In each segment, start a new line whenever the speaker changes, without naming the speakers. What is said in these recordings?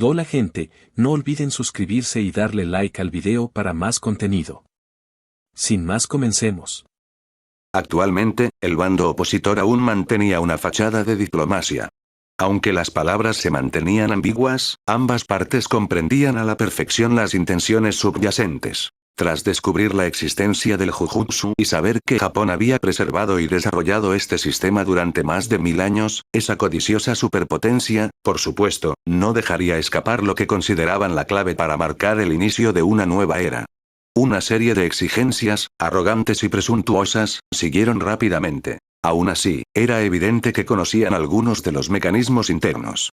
Hola gente, no olviden suscribirse y darle like al video para más contenido. Sin más, comencemos.
Actualmente, el bando opositor aún mantenía una fachada de diplomacia. Aunque las palabras se mantenían ambiguas, ambas partes comprendían a la perfección las intenciones subyacentes. Tras descubrir la existencia del Jujutsu y saber que Japón había preservado y desarrollado este sistema durante más de 1000 años, esa codiciosa superpotencia, por supuesto, no dejaría escapar lo que consideraban la clave para marcar el inicio de una nueva era. Una serie de exigencias, arrogantes y presuntuosas, siguieron rápidamente. Aún así, era evidente que conocían algunos de los mecanismos internos.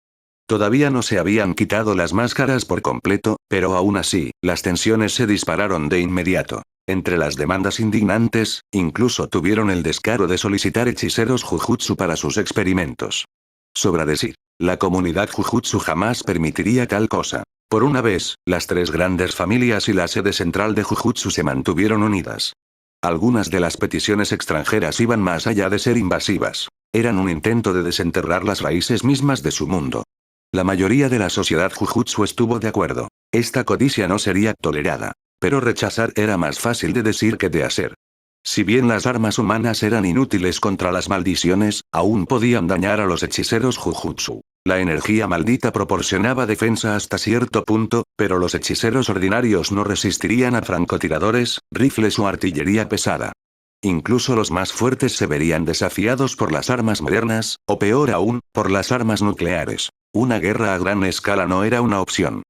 Todavía no se habían quitado las máscaras por completo, pero aún así, las tensiones se dispararon de inmediato. Entre las demandas indignantes, incluso tuvieron el descaro de solicitar hechiceros Jujutsu para sus experimentos. Sobra decir, la comunidad Jujutsu jamás permitiría tal cosa. Por una vez, las tres grandes familias y la sede central de Jujutsu se mantuvieron unidas. Algunas de las peticiones extranjeras iban más allá de ser invasivas. Eran un intento de desenterrar las raíces mismas de su mundo. La mayoría de la sociedad Jujutsu estuvo de acuerdo. Esta codicia no sería tolerada. Pero rechazar era más fácil de decir que de hacer. Si bien las armas humanas eran inútiles contra las maldiciones, aún podían dañar a los hechiceros Jujutsu. La energía maldita proporcionaba defensa hasta cierto punto, pero los hechiceros ordinarios no resistirían a francotiradores, rifles o artillería pesada. Incluso los más fuertes se verían desafiados por las armas modernas, o peor aún, por las armas nucleares. Una guerra a gran escala no era una opción.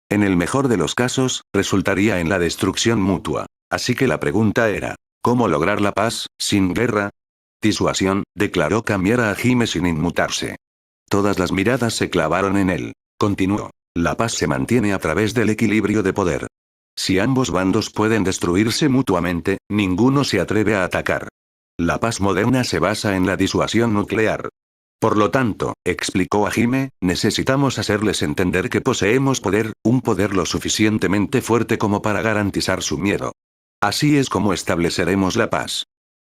En el mejor de los casos, resultaría en la destrucción mutua. Así que la pregunta era, ¿cómo lograr la paz, sin guerra? Disuasión, declaró Kamiara Hajime sin inmutarse. Todas las miradas se clavaron en él. Continuó. La paz se mantiene a través del equilibrio de poder. Si ambos bandos pueden destruirse mutuamente, ninguno se atreve a atacar. La paz moderna se basa en la disuasión nuclear. Por lo tanto, explicó Hajime, necesitamos hacerles entender que poseemos poder, un poder lo suficientemente fuerte como para garantizar su miedo. Así es como estableceremos la paz.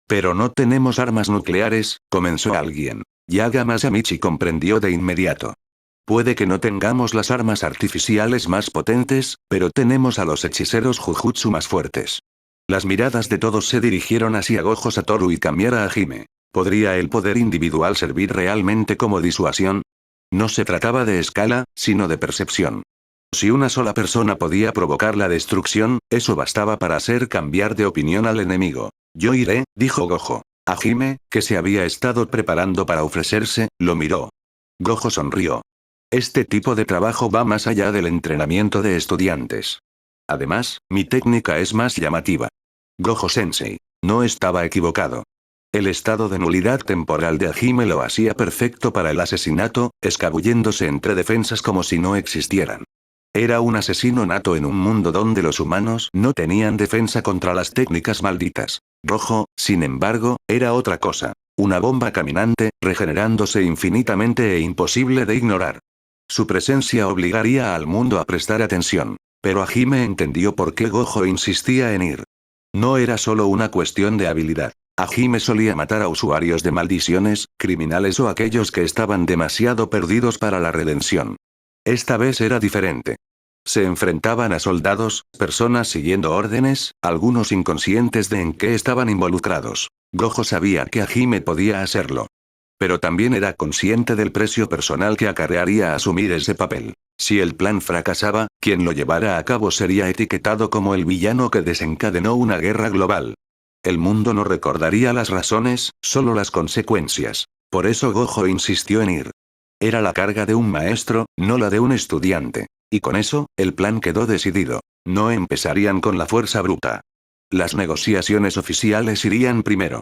Pero no tenemos armas nucleares, comenzó alguien. Yaga Masamichi comprendió de inmediato. Puede que no tengamos las armas artificiales más potentes, pero tenemos a los hechiceros Jujutsu más fuertes. Las miradas de todos se dirigieron hacia Gojo Satoru y Kamiara Hajime. ¿Podría el poder individual servir realmente como disuasión? No se trataba de escala, sino de percepción. Si una sola persona podía provocar la destrucción, eso bastaba para hacer cambiar de opinión al enemigo. Yo iré, dijo Gojo. Hajime, que se había estado preparando para ofrecerse, lo miró. Gojo sonrió. Este tipo de trabajo va más allá del entrenamiento de estudiantes. Además, mi técnica es más llamativa. Gojo-sensei. No estaba equivocado. El estado de nulidad temporal de Hajime lo hacía perfecto para el asesinato, escabulléndose entre defensas como si no existieran. Era un asesino nato en un mundo donde los humanos no tenían defensa contra las técnicas malditas. Gojo, sin embargo, era otra cosa. Una bomba caminante, regenerándose infinitamente e imposible de ignorar. Su presencia obligaría al mundo a prestar atención. Pero Hajime entendió por qué Gojo insistía en ir. No era solo una cuestión de habilidad. Hajime solía matar a usuarios de maldiciones, criminales o aquellos que estaban demasiado perdidos para la redención. Esta vez era diferente. Se enfrentaban a soldados, personas siguiendo órdenes, algunos inconscientes de en qué estaban involucrados. Gojo sabía que Hajime podía hacerlo. Pero también era consciente del precio personal que acarrearía asumir ese papel. Si el plan fracasaba, quien lo llevara a cabo sería etiquetado como el villano que desencadenó una guerra global. El mundo no recordaría las razones, solo las consecuencias. Por eso Gojo insistió en ir. Era la carga de un maestro, no la de un estudiante. Y con eso, el plan quedó decidido. No empezarían con la fuerza bruta. Las negociaciones oficiales irían primero.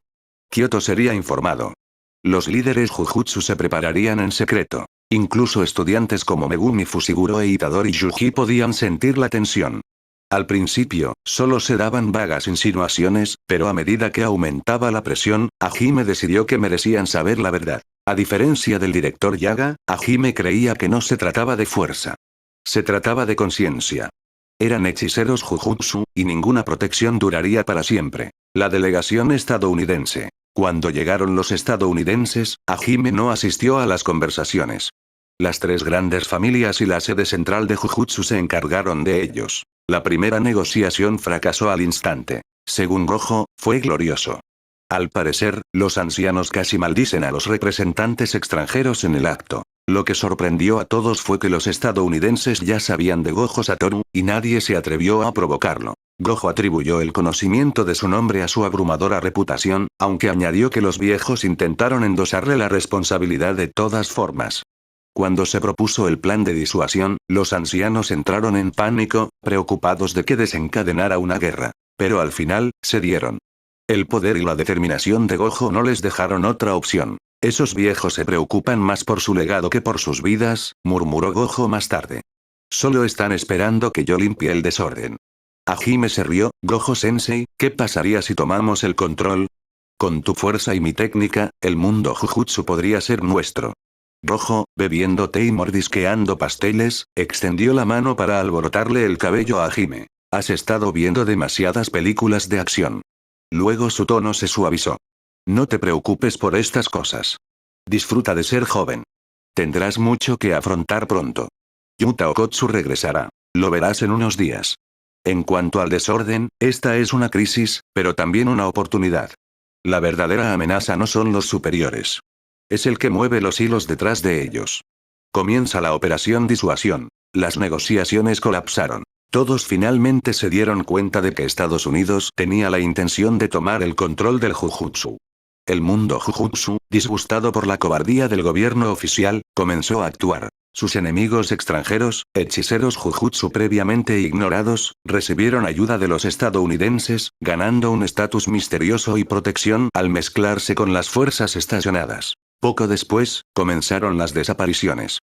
Kyoto sería informado. Los líderes Jujutsu se prepararían en secreto. Incluso estudiantes como Megumi Fushiguro e Itadori Yuji podían sentir la tensión. Al principio, solo se daban vagas insinuaciones, pero a medida que aumentaba la presión, Hajime decidió que merecían saber la verdad. A diferencia del director Yaga, Hajime creía que no se trataba de fuerza. Se trataba de conciencia. Eran hechiceros Jujutsu, y ninguna protección duraría para siempre. La delegación estadounidense. Cuando llegaron los estadounidenses, Hajime no asistió a las conversaciones. Las tres grandes familias y la sede central de Jujutsu se encargaron de ellos. La primera negociación fracasó al instante. Según Gojo, fue glorioso. Al parecer, los ancianos casi maldicen a los representantes extranjeros en el acto. Lo que sorprendió a todos fue que los estadounidenses ya sabían de Gojo Satoru, y nadie se atrevió a provocarlo. Gojo atribuyó el conocimiento de su nombre a su abrumadora reputación, aunque añadió que los viejos intentaron endosarle la responsabilidad de todas formas. Cuando se propuso el plan de disuasión, los ancianos entraron en pánico, preocupados de que desencadenara una guerra. Pero al final, cedieron. El poder y la determinación de Gojo no les dejaron otra opción. Esos viejos se preocupan más por su legado que por sus vidas, murmuró Gojo más tarde. Solo están esperando que yo limpie el desorden. Hajime se rió. Gojo-sensei, ¿qué pasaría si tomamos el control? Con tu fuerza y mi técnica, el mundo Jujutsu podría ser nuestro. Gojo, bebiendo té y mordisqueando pasteles, extendió la mano para alborotarle el cabello a Hajime. Has estado viendo demasiadas películas de acción. Luego su tono se suavizó. No te preocupes por estas cosas. Disfruta de ser joven. Tendrás mucho que afrontar pronto. Yuta Okotsu regresará. Lo verás en unos días. En cuanto al desorden, esta es una crisis, pero también una oportunidad. La verdadera amenaza no son los superiores. Es el que mueve los hilos detrás de ellos. Comienza la operación disuasión. Las negociaciones colapsaron. Todos finalmente se dieron cuenta de que Estados Unidos tenía la intención de tomar el control del Jujutsu. El mundo Jujutsu, disgustado por la cobardía del gobierno oficial, comenzó a actuar. Sus enemigos extranjeros, hechiceros Jujutsu previamente ignorados, recibieron ayuda de los estadounidenses, ganando un estatus misterioso y protección al mezclarse con las fuerzas estacionadas. Poco después, comenzaron las desapariciones.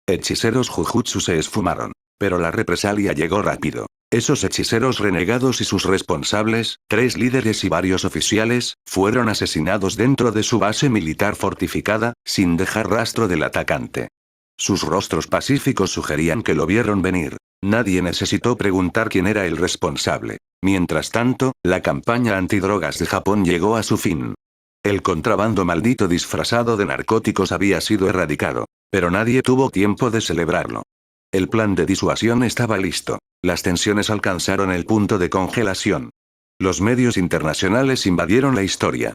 Hechiceros Jujutsu se esfumaron. Pero la represalia llegó rápido. Esos hechiceros renegados y sus responsables, 3 líderes y varios oficiales, fueron asesinados dentro de su base militar fortificada, sin dejar rastro del atacante. Sus rostros pacíficos sugerían que lo vieron venir. Nadie necesitó preguntar quién era el responsable. Mientras tanto, la campaña antidrogas de Japón llegó a su fin. El contrabando maldito disfrazado de narcóticos había sido erradicado. Pero nadie tuvo tiempo de celebrarlo. El plan de disuasión estaba listo. Las tensiones alcanzaron el punto de congelación. Los medios internacionales invadieron la historia.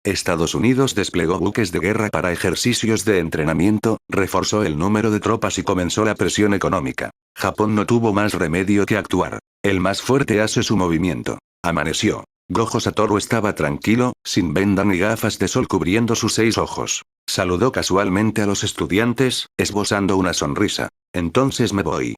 Estados Unidos desplegó buques de guerra para ejercicios de entrenamiento, reforzó el número de tropas y comenzó la presión económica. Japón no tuvo más remedio que actuar. El más fuerte hace su movimiento. Amaneció. Gojo Satoru estaba tranquilo, sin venda ni gafas de sol cubriendo sus 6 ojos. Saludó casualmente a los estudiantes, esbozando una sonrisa. Entonces me voy.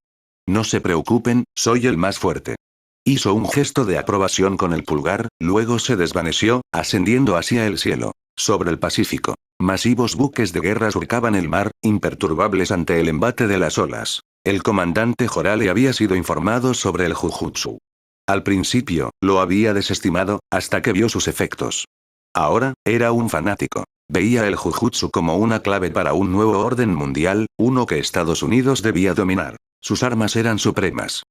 No se preocupen, soy el más fuerte. Hizo un gesto de aprobación con el pulgar, luego se desvaneció, ascendiendo hacia el cielo. Sobre el Pacífico, masivos buques de guerra surcaban el mar, imperturbables ante el embate de las olas. El comandante Jorale había sido informado sobre el Jujutsu. Al principio, lo había desestimado, hasta que vio sus efectos. Ahora, era un fanático. Veía el Jujutsu como una clave para un nuevo orden mundial, uno que Estados Unidos debía dominar. Sus armas eran supremas.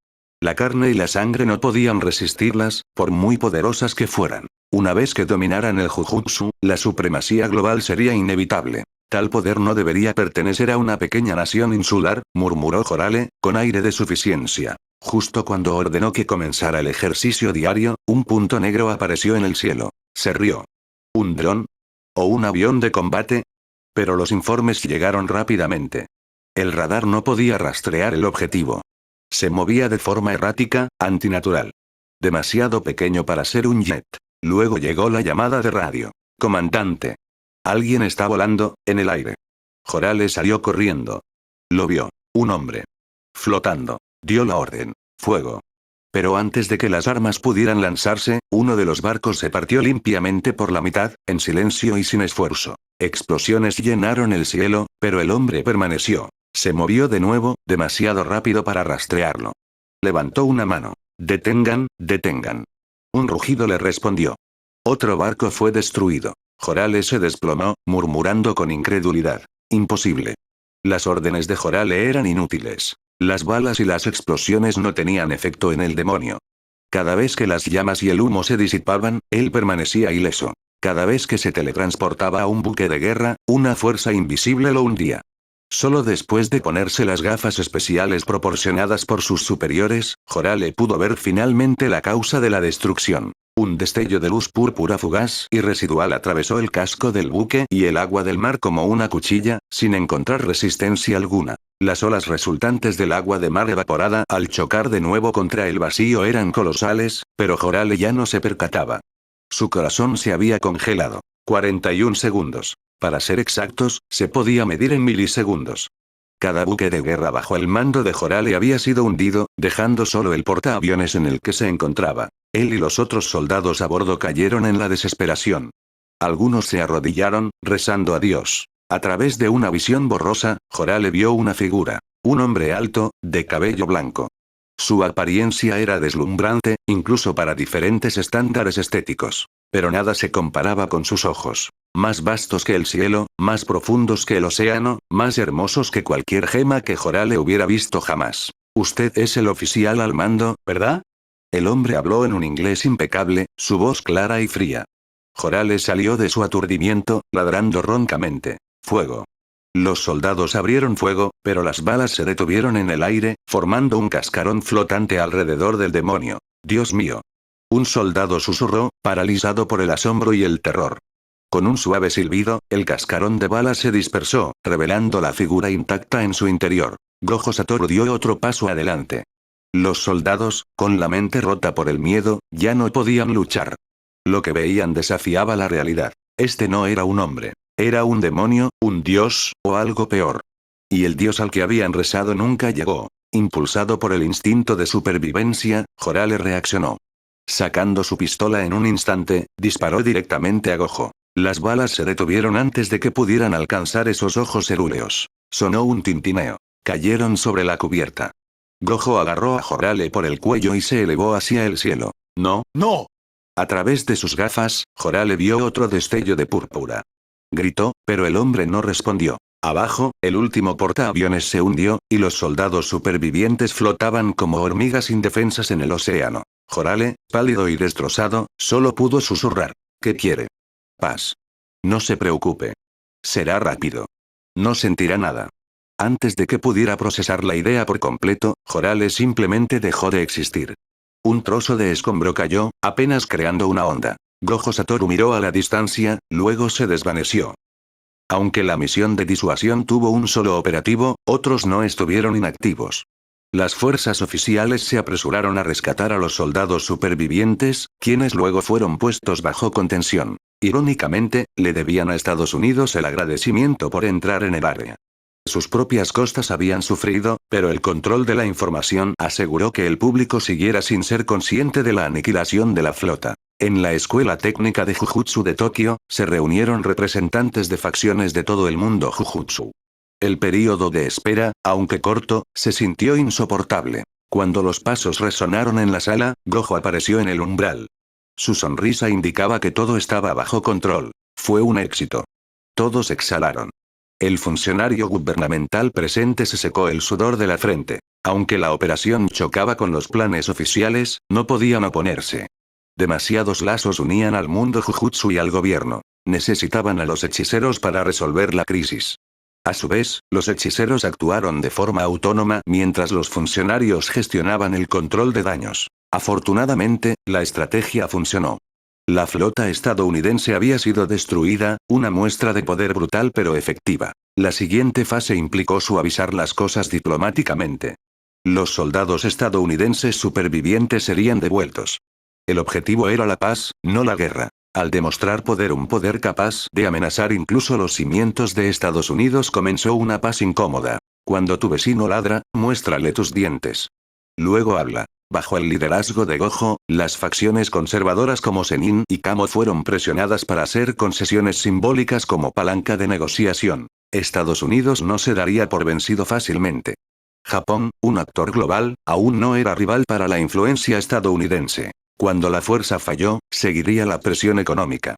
La carne y la sangre no podían resistirlas, por muy poderosas que fueran. Una vez que dominaran el Jujutsu, la supremacía global sería inevitable. Tal poder no debería pertenecer a una pequeña nación insular, murmuró Jorale, con aire de suficiencia. Justo cuando ordenó que comenzara el ejercicio diario, un punto negro apareció en el cielo. Se rió. ¿Un dron? ¿O un avión de combate? Pero los informes llegaron rápidamente. El radar no podía rastrear el objetivo. Se movía de forma errática, antinatural. Demasiado pequeño para ser un jet. Luego llegó la llamada de radio. Comandante. Alguien está volando, en el aire. Jorale salió corriendo. Lo vio. Un hombre. Flotando. Dio la orden. Fuego. Pero antes de que las armas pudieran lanzarse, uno de los barcos se partió limpiamente por la mitad, en silencio y sin esfuerzo. Explosiones llenaron el cielo, pero el hombre permaneció. Se movió de nuevo, demasiado rápido para rastrearlo. Levantó una mano. Detengan, detengan. Un rugido le respondió. Otro barco fue destruido. Jorale se desplomó, murmurando con incredulidad. Imposible. Las órdenes de Jorale eran inútiles. Las balas y las explosiones no tenían efecto en el demonio. Cada vez que las llamas y el humo se disipaban, él permanecía ileso. Cada vez que se teletransportaba a un buque de guerra, una fuerza invisible lo hundía. Solo después de ponerse las gafas especiales proporcionadas por sus superiores, Jorale pudo ver finalmente la causa de la destrucción. Un destello de luz púrpura fugaz y residual atravesó el casco del buque y el agua del mar como una cuchilla, sin encontrar resistencia alguna. Las olas resultantes del agua de mar evaporada al chocar de nuevo contra el vacío eran colosales, pero Jorale ya no se percataba. Su corazón se había congelado. 41 segundos. Para ser exactos, se podía medir en milisegundos. Cada buque de guerra bajo el mando de Jorale había sido hundido, dejando solo el portaaviones en el que se encontraba. Él y los otros soldados a bordo cayeron en la desesperación. Algunos se arrodillaron, rezando a Dios. A través de una visión borrosa, Jorale vio una figura. Un hombre alto, de cabello blanco. Su apariencia era deslumbrante, incluso para diferentes estándares estéticos. Pero nada se comparaba con sus ojos. Más vastos que el cielo, más profundos que el océano, más hermosos que cualquier gema que Jorale hubiera visto jamás. Usted es el oficial al mando, ¿verdad? El hombre habló en un inglés impecable, su voz clara y fría. Jorale salió de su aturdimiento, ladrando roncamente. Fuego. Los soldados abrieron fuego, pero las balas se detuvieron en el aire, formando un cascarón flotante alrededor del demonio. Dios mío. Un soldado susurró, paralizado por el asombro y el terror. Con un suave silbido, el cascarón de balas se dispersó, revelando la figura intacta en su interior. Gojo Satoru dio otro paso adelante. Los soldados, con la mente rota por el miedo, ya no podían luchar. Lo que veían desafiaba la realidad. Este no era un hombre. Era un demonio, un dios, o algo peor. Y el dios al que habían rezado nunca llegó. Impulsado por el instinto de supervivencia, Jorale reaccionó. Sacando su pistola en un instante, disparó directamente a Gojo. Las balas se detuvieron antes de que pudieran alcanzar esos ojos cerúleos. Sonó un tintineo. Cayeron sobre la cubierta. Gojo agarró a Jorale por el cuello y se elevó hacia el cielo. ¡No! ¡No! A través de sus gafas, Jorale vio otro destello de púrpura. Gritó, pero el hombre no respondió. Abajo, el último portaaviones se hundió, y los soldados supervivientes flotaban como hormigas indefensas en el océano. Jorale, pálido y destrozado, solo pudo susurrar. ¿Qué quiere? Paz. No se preocupe. Será rápido. No sentirá nada. Antes de que pudiera procesar la idea por completo, Jorale simplemente dejó de existir. Un trozo de escombro cayó, apenas creando una onda. Gojo Satoru miró a la distancia, luego se desvaneció. Aunque la misión de disuasión tuvo un solo operativo, otros no estuvieron inactivos. Las fuerzas oficiales se apresuraron a rescatar a los soldados supervivientes, quienes luego fueron puestos bajo contención. Irónicamente, le debían a Estados Unidos el agradecimiento por entrar en el área. Sus propias costas habían sufrido, pero el control de la información aseguró que el público siguiera sin ser consciente de la aniquilación de la flota. En la Escuela Técnica de Jujutsu de Tokio, se reunieron representantes de facciones de todo el mundo Jujutsu. El período de espera, aunque corto, se sintió insoportable. Cuando los pasos resonaron en la sala, Gojo apareció en el umbral. Su sonrisa indicaba que todo estaba bajo control. Fue un éxito. Todos exhalaron. El funcionario gubernamental presente se secó el sudor de la frente. Aunque la operación chocaba con los planes oficiales, no podían oponerse. Demasiados lazos unían al mundo Jujutsu y al gobierno. Necesitaban a los hechiceros para resolver la crisis. A su vez, los hechiceros actuaron de forma autónoma mientras los funcionarios gestionaban el control de daños. Afortunadamente, la estrategia funcionó. La flota estadounidense había sido destruida, una muestra de poder brutal pero efectiva. La siguiente fase implicó suavizar las cosas diplomáticamente. Los soldados estadounidenses supervivientes serían devueltos. El objetivo era la paz, no la guerra. Al demostrar un poder capaz de amenazar incluso los cimientos de Estados Unidos, comenzó una paz incómoda. Cuando tu vecino ladra, muéstrale tus dientes. Luego habla. Bajo el liderazgo de Gojo, las facciones conservadoras como Zenin y Kamo fueron presionadas para hacer concesiones simbólicas como palanca de negociación. Estados Unidos no se daría por vencido fácilmente. Japón, un actor global, aún no era rival para la influencia estadounidense. Cuando la fuerza falló, seguiría la presión económica.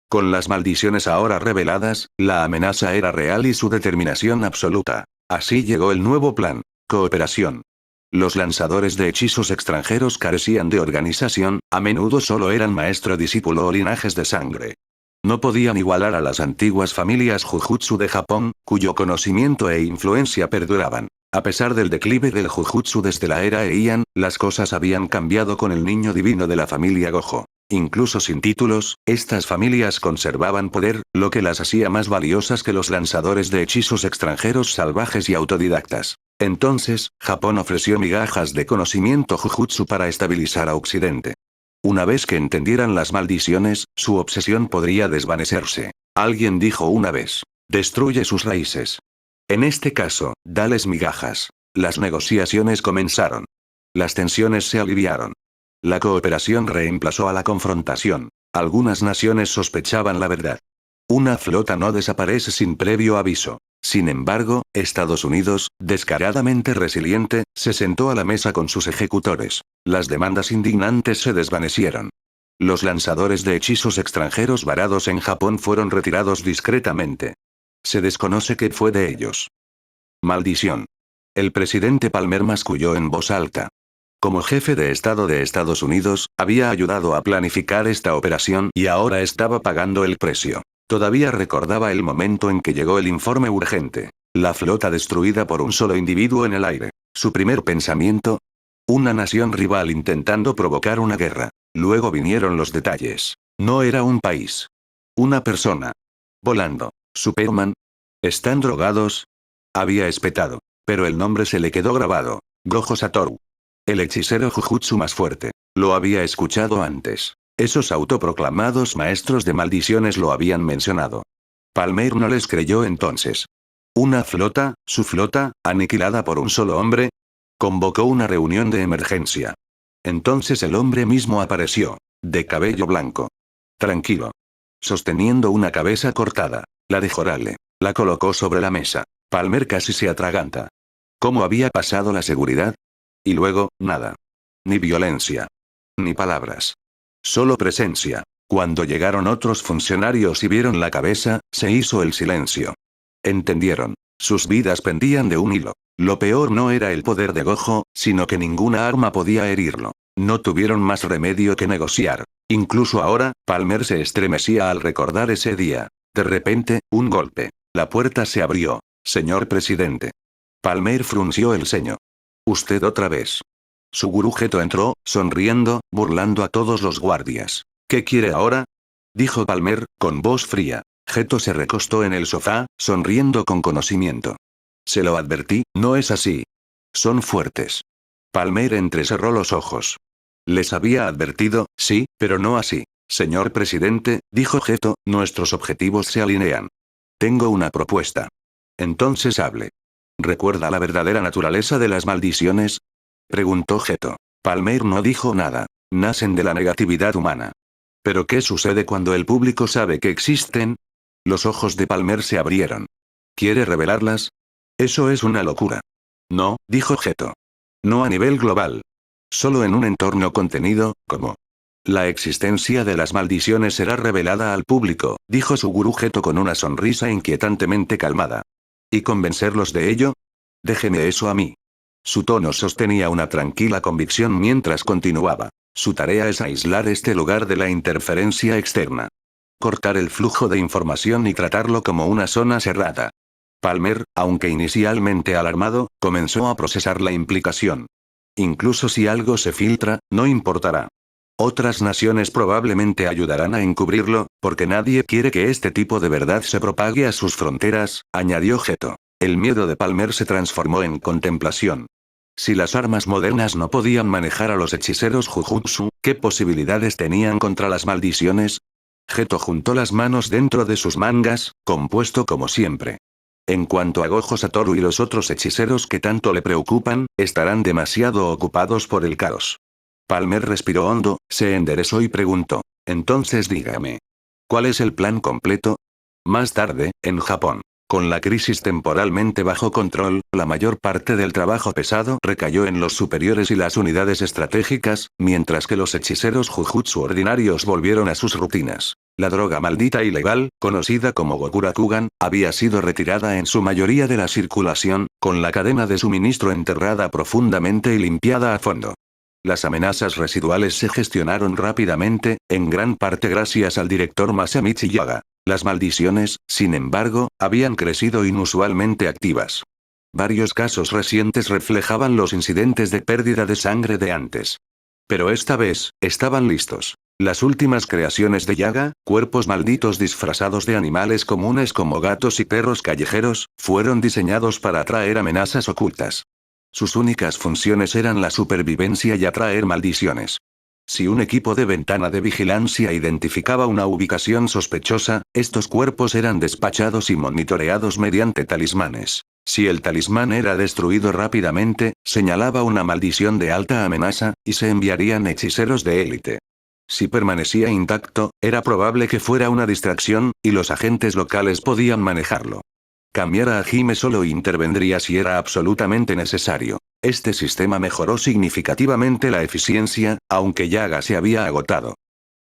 Con las maldiciones ahora reveladas, la amenaza era real y su determinación absoluta. Así llegó el nuevo plan. Cooperación. Los lanzadores de hechizos extranjeros carecían de organización, a menudo solo eran maestro-discípulo o linajes de sangre. No podían igualar a las antiguas familias Jujutsu de Japón, cuyo conocimiento e influencia perduraban. A pesar del declive del Jujutsu desde la era Heian, las cosas habían cambiado con el niño divino de la familia Gojo. Incluso sin títulos, estas familias conservaban poder, lo que las hacía más valiosas que los lanzadores de hechizos extranjeros salvajes y autodidactas. Entonces, Japón ofreció migajas de conocimiento Jujutsu para estabilizar a Occidente. Una vez que entendieran las maldiciones, su obsesión podría desvanecerse. Alguien dijo una vez: destruye sus raíces. En este caso, dales migajas. Las negociaciones comenzaron. Las tensiones se aliviaron. La cooperación reemplazó a la confrontación. Algunas naciones sospechaban la verdad. Una flota no desaparece sin previo aviso. Sin embargo, Estados Unidos, descaradamente resiliente, se sentó a la mesa con sus ejecutores. Las demandas indignantes se desvanecieron. Los lanzadores de hechizos extranjeros varados en Japón fueron retirados discretamente. Se desconoce qué fue de ellos. Maldición. El presidente Palmer masculló en voz alta. Como jefe de Estado de Estados Unidos, había ayudado a planificar esta operación y ahora estaba pagando el precio. Todavía recordaba el momento en que llegó el informe urgente. La flota destruida por un solo individuo en el aire. Su primer pensamiento: una nación rival intentando provocar una guerra. Luego vinieron los detalles. No era un país. Una persona. Volando. Superman. ¿Están drogados? Había espetado. Pero el nombre se le quedó grabado. Gojo Satoru. El hechicero Jujutsu más fuerte. Lo había escuchado antes. Esos autoproclamados maestros de maldiciones lo habían mencionado. Palmer no les creyó entonces. ¿Una flota, su flota, aniquilada por un solo hombre? Convocó una reunión de emergencia. Entonces el hombre mismo apareció. De cabello blanco. Tranquilo. Sosteniendo una cabeza cortada. La de Jorale. La colocó sobre la mesa. Palmer casi se atraganta. ¿Cómo había pasado la seguridad? Y luego, nada. Ni violencia. Ni palabras. Solo presencia. Cuando llegaron otros funcionarios y vieron la cabeza, se hizo el silencio. Entendieron. Sus vidas pendían de un hilo. Lo peor no era el poder de Gojo, sino que ninguna arma podía herirlo. No tuvieron más remedio que negociar. Incluso ahora, Palmer se estremecía al recordar ese día. De repente, un golpe. La puerta se abrió. Señor presidente. Palmer frunció el ceño. Usted otra vez. Suguru Geto entró, sonriendo, burlando a todos los guardias. ¿Qué quiere ahora? Dijo Palmer, con voz fría. Geto se recostó en el sofá, sonriendo con conocimiento. Se lo advertí, no es así. Son fuertes. Palmer entrecerró los ojos. Les había advertido, sí, pero no así. Señor presidente, dijo Geto, nuestros objetivos se alinean. Tengo una propuesta. Entonces hable. ¿Recuerda la verdadera naturaleza de las maldiciones? Preguntó Geto. Palmer no dijo nada. Nacen de la negatividad humana. ¿Pero qué sucede cuando el público sabe que existen? Los ojos de Palmer se abrieron. ¿Quiere revelarlas? Eso es una locura. No, dijo Geto. No a nivel global. Solo en un entorno contenido, como. La existencia de las maldiciones será revelada al público, dijo Suguru Geto con una sonrisa inquietantemente calmada. ¿Y convencerlos de ello? Déjeme eso a mí. Su tono sostenía una tranquila convicción mientras continuaba. Su tarea es aislar este lugar de la interferencia externa. Cortar el flujo de información y tratarlo como una zona cerrada. Palmer, aunque inicialmente alarmado, comenzó a procesar la implicación. Incluso si algo se filtra, no importará. Otras naciones probablemente ayudarán a encubrirlo, porque nadie quiere que este tipo de verdad se propague a sus fronteras, añadió Geto. El miedo de Palmer se transformó en contemplación. Si las armas modernas no podían manejar a los hechiceros Jujutsu, ¿qué posibilidades tenían contra las maldiciones? Geto juntó las manos dentro de sus mangas, compuesto como siempre. En cuanto a Gojo Satoru y los otros hechiceros que tanto le preocupan, estarán demasiado ocupados por el caos. Palmer respiró hondo, se enderezó y preguntó. Entonces dígame. ¿Cuál es el plan completo? Más tarde, en Japón. Con la crisis temporalmente bajo control, la mayor parte del trabajo pesado recayó en los superiores y las unidades estratégicas, mientras que los hechiceros Jujutsu ordinarios volvieron a sus rutinas. La droga maldita y legal, conocida como Gokurakugan, había sido retirada en su mayoría de la circulación, con la cadena de suministro enterrada profundamente y limpiada a fondo. Las amenazas residuales se gestionaron rápidamente, en gran parte gracias al director Masamichi Yaga. Las maldiciones, sin embargo, habían crecido inusualmente activas. Varios casos recientes reflejaban los incidentes de pérdida de sangre de antes. Pero esta vez, estaban listos. Las últimas creaciones de Yaga, cuerpos malditos disfrazados de animales comunes como gatos y perros callejeros, fueron diseñados para atraer amenazas ocultas. Sus únicas funciones eran la supervivencia y atraer maldiciones. Si un equipo de ventana de vigilancia identificaba una ubicación sospechosa, estos cuerpos eran despachados y monitoreados mediante talismanes. Si el talismán era destruido rápidamente, señalaba una maldición de alta amenaza, y se enviarían hechiceros de élite. Si permanecía intacto, era probable que fuera una distracción, y los agentes locales podían manejarlo. Cambiar a Hajime solo intervendría si era absolutamente necesario. Este sistema mejoró significativamente la eficiencia, aunque Yaga se había agotado.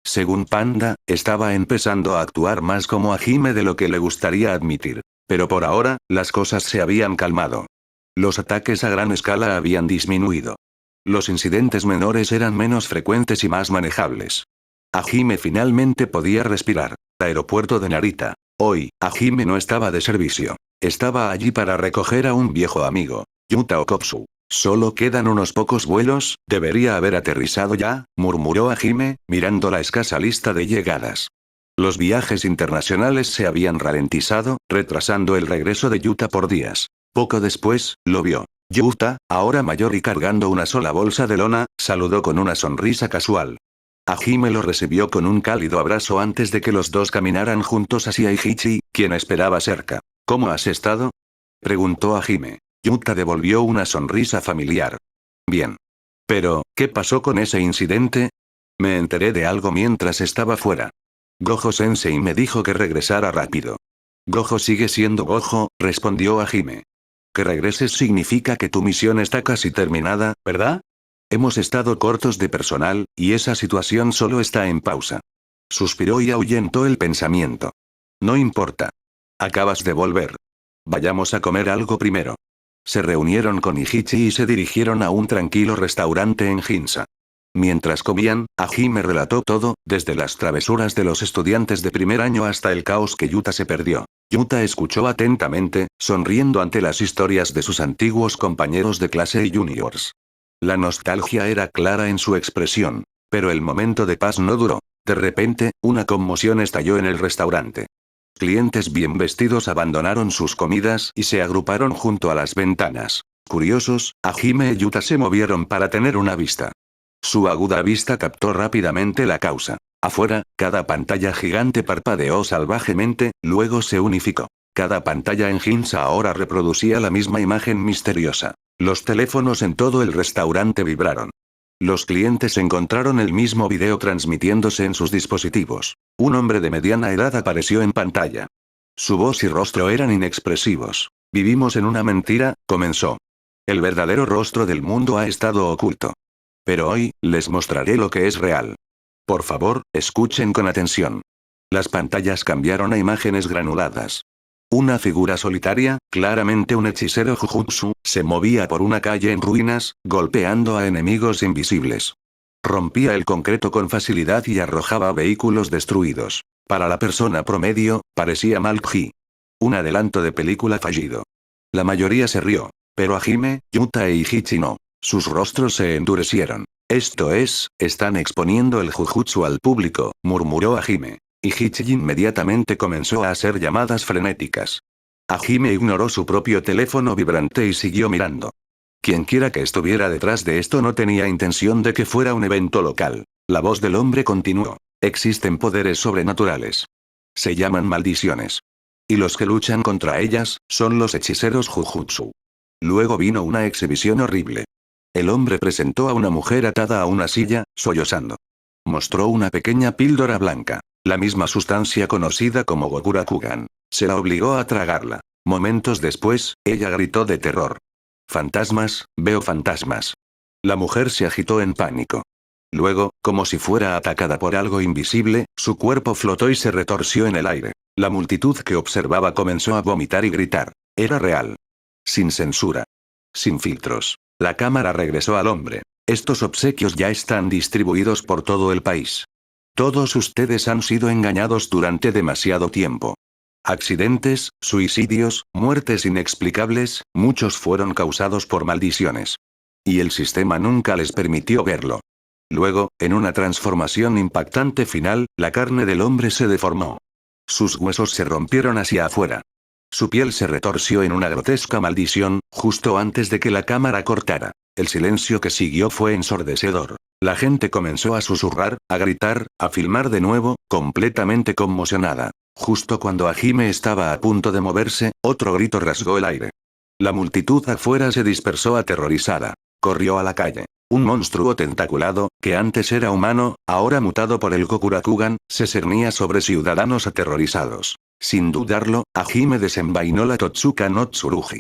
Según Panda, estaba empezando a actuar más como Hajime de lo que le gustaría admitir. Pero por ahora, las cosas se habían calmado. Los ataques a gran escala habían disminuido. Los incidentes menores eran menos frecuentes y más manejables. Hajime finalmente podía respirar. Aeropuerto de Narita. Hoy, Hajime no estaba de servicio. Estaba allí para recoger a un viejo amigo, Yuta Okotsu. Solo quedan unos pocos vuelos, debería haber aterrizado ya, murmuró Hajime, mirando la escasa lista de llegadas. Los viajes internacionales se habían ralentizado, retrasando el regreso de Yuta por días. Poco después, lo vio. Yuta, ahora mayor y cargando una sola bolsa de lona, saludó con una sonrisa casual. Hajime lo recibió con un cálido abrazo antes de que los dos caminaran juntos hacia Ichichi, quien esperaba cerca. ¿Cómo has estado?, preguntó Hajime. Yuta devolvió una sonrisa familiar. Bien. Pero, ¿qué pasó con ese incidente? Me enteré de algo mientras estaba fuera. Gojo-sensei me dijo que regresara rápido. Gojo sigue siendo Gojo, respondió Hajime. Que regreses significa que tu misión está casi terminada, ¿verdad? Hemos estado cortos de personal, y esa situación solo está en pausa. Suspiró y ahuyentó el pensamiento. No importa. Acabas de volver. Vayamos a comer algo primero. Se reunieron con Ichichi y se dirigieron a un tranquilo restaurante en Ginza. Mientras comían, Hajime relató todo, desde las travesuras de los estudiantes de primer año hasta el caos que Yuta se perdió. Yuta escuchó atentamente, sonriendo ante las historias de sus antiguos compañeros de clase y juniors. La nostalgia era clara en su expresión. Pero el momento de paz no duró. De repente, una conmoción estalló en el restaurante. Clientes bien vestidos abandonaron sus comidas y se agruparon junto a las ventanas. Curiosos, Hajime y Yuta se movieron para tener una vista. Su aguda vista captó rápidamente la causa. Afuera, cada pantalla gigante parpadeó salvajemente, luego se unificó. Cada pantalla en Ginza ahora reproducía la misma imagen misteriosa. Los teléfonos en todo el restaurante vibraron. Los clientes encontraron el mismo video transmitiéndose en sus dispositivos. Un hombre de mediana edad apareció en pantalla. Su voz y rostro eran inexpresivos. Vivimos en una mentira, comenzó. El verdadero rostro del mundo ha estado oculto. Pero hoy, les mostraré lo que es real. Por favor, escuchen con atención. Las pantallas cambiaron a imágenes granuladas. Una figura solitaria, claramente un hechicero Jujutsu, se movía por una calle en ruinas, golpeando a enemigos invisibles. Rompía el concreto con facilidad y arrojaba vehículos destruidos. Para la persona promedio, parecía Malkji. Un adelanto de película fallido. La mayoría se rió. Pero Hajime, Yuta e Ichichi no. Sus rostros se endurecieron. Esto es, están exponiendo el Jujutsu al público, murmuró Hajime. Ichichi inmediatamente comenzó a hacer llamadas frenéticas. Hajime ignoró su propio teléfono vibrante y siguió mirando. Quienquiera que estuviera detrás de esto no tenía intención de que fuera un evento local. La voz del hombre continuó. Existen poderes sobrenaturales. Se llaman maldiciones. Y los que luchan contra ellas, son los hechiceros Jujutsu. Luego vino una exhibición horrible. El hombre presentó a una mujer atada a una silla, sollozando. Mostró una pequeña píldora blanca. La misma sustancia conocida como Gokurakugan. Se la obligó a tragarla. Momentos después, ella gritó de terror. Fantasmas, veo fantasmas. La mujer se agitó en pánico. Luego, como si fuera atacada por algo invisible, su cuerpo flotó y se retorció en el aire. La multitud que observaba comenzó a vomitar y gritar. Era real. Sin censura. Sin filtros. La cámara regresó al hombre. Estos obsequios ya están distribuidos por todo el país. Todos ustedes han sido engañados durante demasiado tiempo. Accidentes, suicidios, muertes inexplicables, muchos fueron causados por maldiciones. Y el sistema nunca les permitió verlo. Luego, en una transformación impactante final, la carne del hombre se deformó. Sus huesos se rompieron hacia afuera. Su piel se retorció en una grotesca maldición, justo antes de que la cámara cortara. El silencio que siguió fue ensordecedor. La gente comenzó a susurrar, a gritar, a filmar de nuevo, completamente conmocionada. Justo cuando Hajime estaba a punto de moverse, otro grito rasgó el aire. La multitud afuera se dispersó aterrorizada. Corrió a la calle. Un monstruo tentaculado, que antes era humano, ahora mutado por el Gokurakugan, se cernía sobre ciudadanos aterrorizados. Sin dudarlo, Hajime desenvainó la Totsuka no Tsurugi.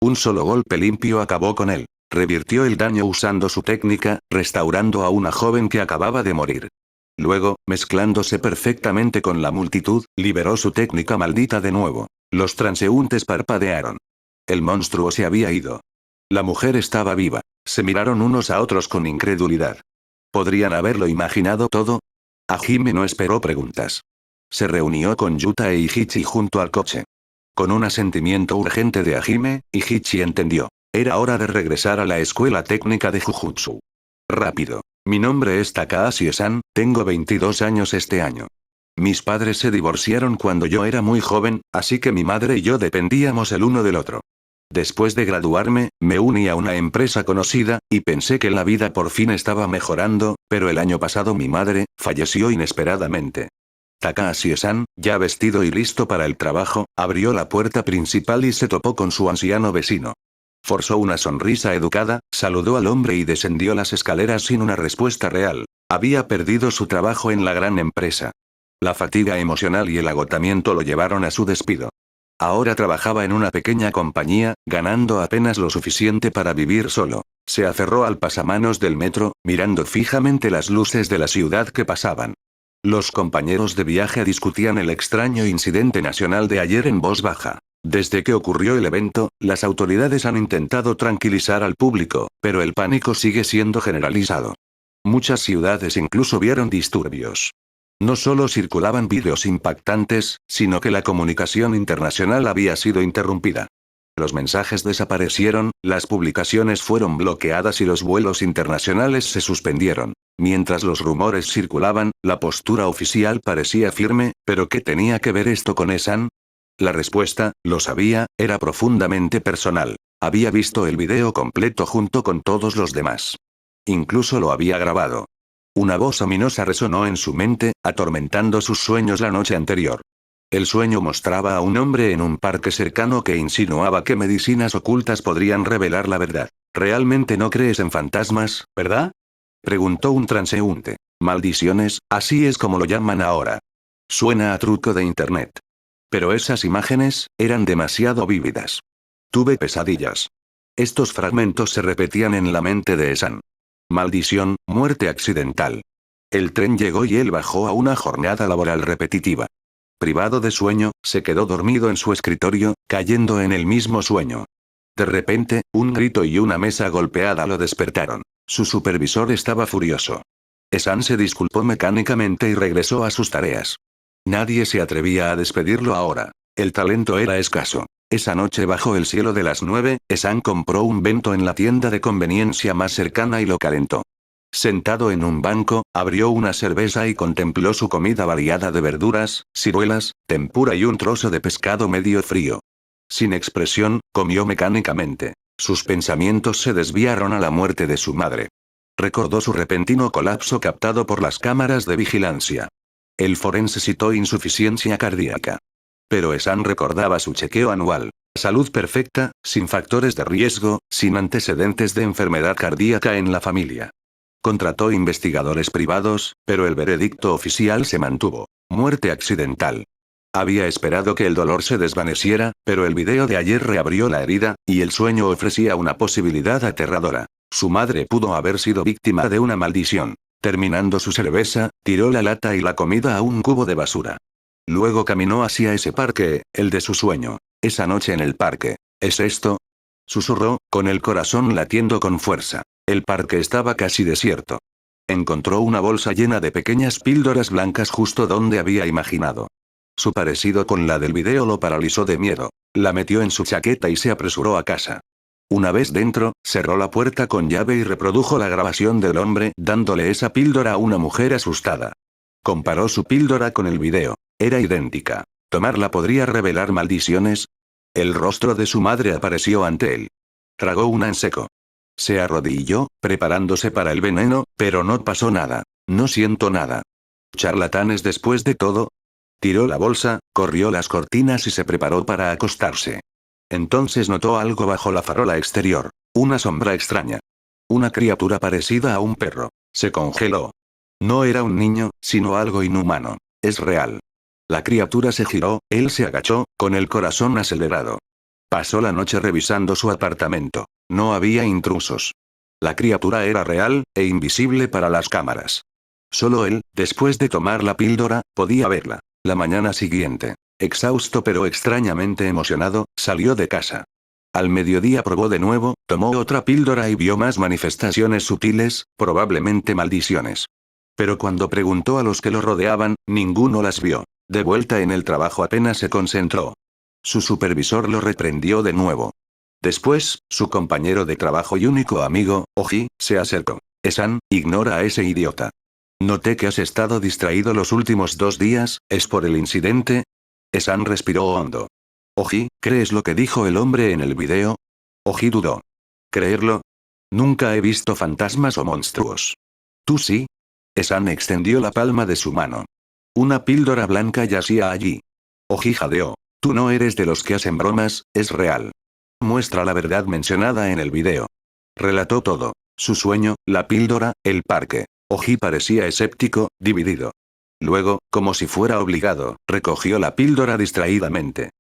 Un solo golpe limpio acabó con él. Revirtió el daño usando su técnica, restaurando a una joven que acababa de morir. Luego, mezclándose perfectamente con la multitud, liberó su técnica maldita de nuevo. Los transeúntes parpadearon. El monstruo se había ido. La mujer estaba viva. Se miraron unos a otros con incredulidad. ¿Podrían haberlo imaginado todo? Hajime no esperó preguntas. Se reunió con Yuta e Ihichi junto al coche. Con un asentimiento urgente de Hajime, Ihichi entendió. Era hora de regresar a la escuela técnica de Jujutsu. Rápido. Mi nombre es Takahashi-san, tengo 22 años este año. Mis padres se divorciaron cuando yo era muy joven, así que mi madre y yo dependíamos el uno del otro. Después de graduarme, me uní a una empresa conocida, y pensé que la vida por fin estaba mejorando, pero el año pasado mi madre falleció inesperadamente. Takahashi-san, ya vestido y listo para el trabajo, abrió la puerta principal y se topó con su anciano vecino. Forzó una sonrisa educada, saludó al hombre y descendió las escaleras sin una respuesta real. Había perdido su trabajo en la gran empresa. La fatiga emocional y el agotamiento lo llevaron a su despido. Ahora trabajaba en una pequeña compañía, ganando apenas lo suficiente para vivir solo. Se aferró al pasamanos del metro, mirando fijamente las luces de la ciudad que pasaban. Los compañeros de viaje discutían el extraño incidente nacional de ayer en voz baja. Desde que ocurrió el evento, las autoridades han intentado tranquilizar al público, pero el pánico sigue siendo generalizado. Muchas ciudades incluso vieron disturbios. No solo circulaban vídeos impactantes, sino que la comunicación internacional había sido interrumpida. Los mensajes desaparecieron, las publicaciones fueron bloqueadas y los vuelos internacionales se suspendieron. Mientras los rumores circulaban, la postura oficial parecía firme, ¿pero qué tenía que ver esto con Esan? La respuesta, lo sabía, era profundamente personal. Había visto el video completo junto con todos los demás. Incluso lo había grabado. Una voz ominosa resonó en su mente, atormentando sus sueños la noche anterior. El sueño mostraba a un hombre en un parque cercano que insinuaba que medicinas ocultas podrían revelar la verdad. ¿Realmente no crees en fantasmas, verdad? Preguntó un transeúnte. Maldiciones, así es como lo llaman ahora. Suena a truco de internet. Pero esas imágenes, eran demasiado vívidas. Tuve pesadillas. Estos fragmentos se repetían en la mente de Esan. Maldición, muerte accidental. El tren llegó y él bajó a una jornada laboral repetitiva. Privado de sueño, se quedó dormido en su escritorio, cayendo en el mismo sueño. De repente, un grito y una mesa golpeada lo despertaron. Su supervisor estaba furioso. Esan se disculpó mecánicamente y regresó a sus tareas. Nadie se atrevía a despedirlo ahora. El talento era escaso. Esa noche bajo el cielo de las 9, Esan compró un bento en la tienda de conveniencia más cercana y lo calentó. Sentado en un banco, abrió una cerveza y contempló su comida variada de verduras, ciruelas, tempura y un trozo de pescado medio frío. Sin expresión, comió mecánicamente. Sus pensamientos se desviaron a la muerte de su madre. Recordó su repentino colapso captado por las cámaras de vigilancia. El forense citó insuficiencia cardíaca. Pero Esan recordaba su chequeo anual. Salud perfecta, sin factores de riesgo, sin antecedentes de enfermedad cardíaca en la familia. Contrató investigadores privados, pero el veredicto oficial se mantuvo. Muerte accidental. Había esperado que el dolor se desvaneciera, pero el video de ayer reabrió la herida, y el sueño ofrecía una posibilidad aterradora. Su madre pudo haber sido víctima de una maldición. Terminando su cerveza, tiró la lata y la comida a un cubo de basura. Luego caminó hacia ese parque, el de su sueño. Esa noche en el parque. ¿Es esto? Susurró, con el corazón latiendo con fuerza. El parque estaba casi desierto. Encontró una bolsa llena de pequeñas píldoras blancas justo donde había imaginado. Su parecido con la del video lo paralizó de miedo. La metió en su chaqueta y se apresuró a casa. Una vez dentro, cerró la puerta con llave y reprodujo la grabación del hombre dándole esa píldora a una mujer asustada. Comparó su píldora con el video. Era idéntica. ¿Tomarla podría revelar maldiciones? El rostro de su madre apareció ante él. Tragó una en seco. Se arrodilló, preparándose para el veneno, pero no pasó nada. No siento nada. ¿Charlatanes después de todo? Tiró la bolsa, corrió las cortinas y se preparó para acostarse. Entonces notó algo bajo la farola exterior. Una sombra extraña. Una criatura parecida a un perro. Se congeló. No era un niño, sino algo inhumano. Es real. La criatura se giró, él se agachó, con el corazón acelerado. Pasó la noche revisando su apartamento. No había intrusos. La criatura era real, e invisible para las cámaras. Solo él, después de tomar la píldora, podía verla. La mañana siguiente, exhausto pero extrañamente emocionado, salió de casa. Al mediodía probó de nuevo, tomó otra píldora y vio más manifestaciones sutiles, probablemente maldiciones. Pero cuando preguntó a los que lo rodeaban, ninguno las vio. De vuelta en el trabajo apenas se concentró. Su supervisor lo reprendió de nuevo. Después, su compañero de trabajo y único amigo, Oji, se acercó. Esan, ignora a ese idiota. Noté que has estado distraído los últimos 2 días, ¿es por el incidente? Esan respiró hondo. Oji, ¿crees lo que dijo el hombre en el video? Oji dudó. ¿Creerlo? Nunca he visto fantasmas o monstruos. ¿Tú sí? Esan extendió la palma de su mano. Una píldora blanca yacía allí. Oji jadeó. Tú no eres de los que hacen bromas, es real. Muestra la verdad mencionada en el video. Relató todo. Su sueño, la píldora, el parque. Oji parecía escéptico, dividido. Luego, como si fuera obligado, recogió la píldora distraídamente.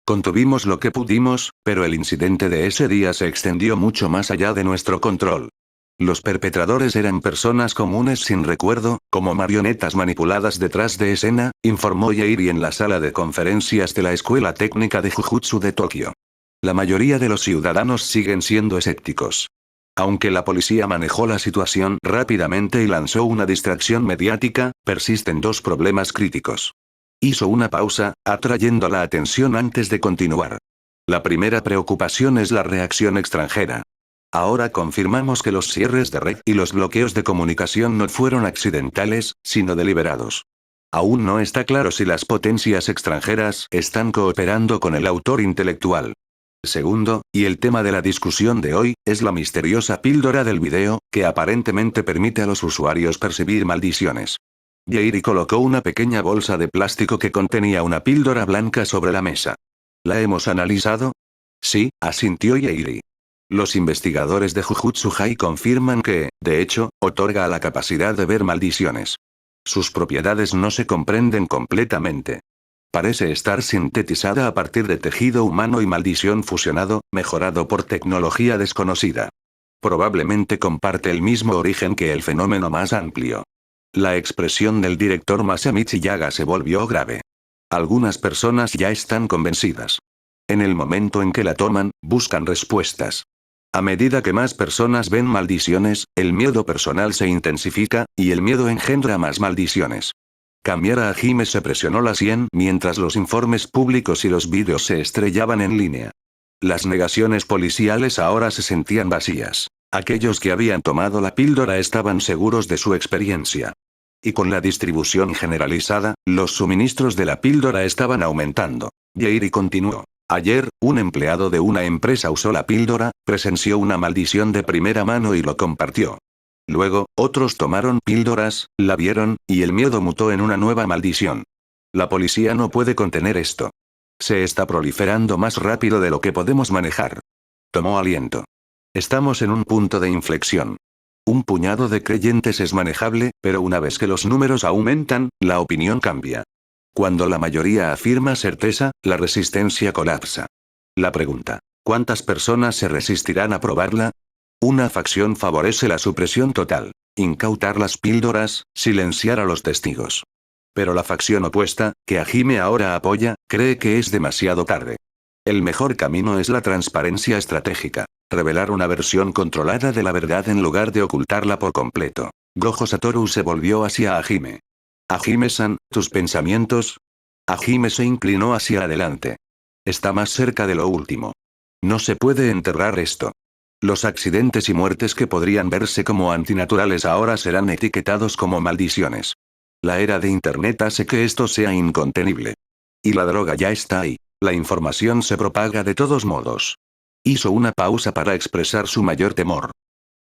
Contuvimos lo que pudimos, pero el incidente de ese día se extendió mucho más allá de nuestro control. Los perpetradores eran personas comunes sin recuerdo, como marionetas manipuladas detrás de escena, informó Yairi en la sala de conferencias de la Escuela Técnica de Jujutsu de Tokio. La mayoría de los ciudadanos siguen siendo escépticos. Aunque la policía manejó la situación rápidamente y lanzó una distracción mediática, persisten 2 problemas críticos. Hizo una pausa, atrayendo la atención antes de continuar. La primera preocupación es la reacción extranjera. Ahora confirmamos que los cierres de red y los bloqueos de comunicación no fueron accidentales, sino deliberados. Aún no está claro si las potencias extranjeras están cooperando con el autor intelectual. Segundo, y el tema de la discusión de hoy, es la misteriosa píldora del video, que aparentemente permite a los usuarios percibir maldiciones. Yairi colocó una pequeña bolsa de plástico que contenía una píldora blanca sobre la mesa. ¿La hemos analizado? Sí, asintió Yairi. Los investigadores de Jujutsu High confirman que, de hecho, otorga la capacidad de ver maldiciones. Sus propiedades no se comprenden completamente. Parece estar sintetizada a partir de tejido humano y maldición fusionado, mejorado por tecnología desconocida. Probablemente comparte el mismo origen que el fenómeno más amplio. La expresión del director Masamichi Yaga se volvió grave. Algunas personas ya están convencidas. En el momento en que la toman, buscan respuestas. A medida que más personas ven maldiciones, el miedo personal se intensifica, y el miedo engendra más maldiciones. Kamiara Hajime se presionó la sien mientras los informes públicos y los vídeos se estrellaban en línea. Las negaciones policiales ahora se sentían vacías. Aquellos que habían tomado la píldora estaban seguros de su experiencia. Y con la distribución generalizada, los suministros de la píldora estaban aumentando. Yairi continuó. Ayer, un empleado de una empresa usó la píldora, presenció una maldición de primera mano y lo compartió. Luego, otros tomaron píldoras, la vieron, y el miedo mutó en una nueva maldición. La policía no puede contener esto. Se está proliferando más rápido de lo que podemos manejar. Tomó aliento. Estamos en un punto de inflexión. Un puñado de creyentes es manejable, pero una vez que los números aumentan, la opinión cambia. Cuando la mayoría afirma certeza, la resistencia colapsa. La pregunta, ¿cuántas personas se resistirán a probarla? Una facción favorece la supresión total. Incautar las píldoras, silenciar a los testigos. Pero la facción opuesta, que Hajime ahora apoya, cree que es demasiado tarde. El mejor camino es la transparencia estratégica. Revelar una versión controlada de la verdad en lugar de ocultarla por completo. Gojo Satoru se volvió hacia Hajime. Hajime-san, ¿tus pensamientos? Hajime se inclinó hacia adelante. Está más cerca de lo último. No se puede enterrar esto. Los accidentes y muertes que podrían verse como antinaturales ahora serán etiquetados como maldiciones. La era de Internet hace que esto sea incontenible. Y la droga ya está ahí. La información se propaga de todos modos. Hizo una pausa para expresar su mayor temor.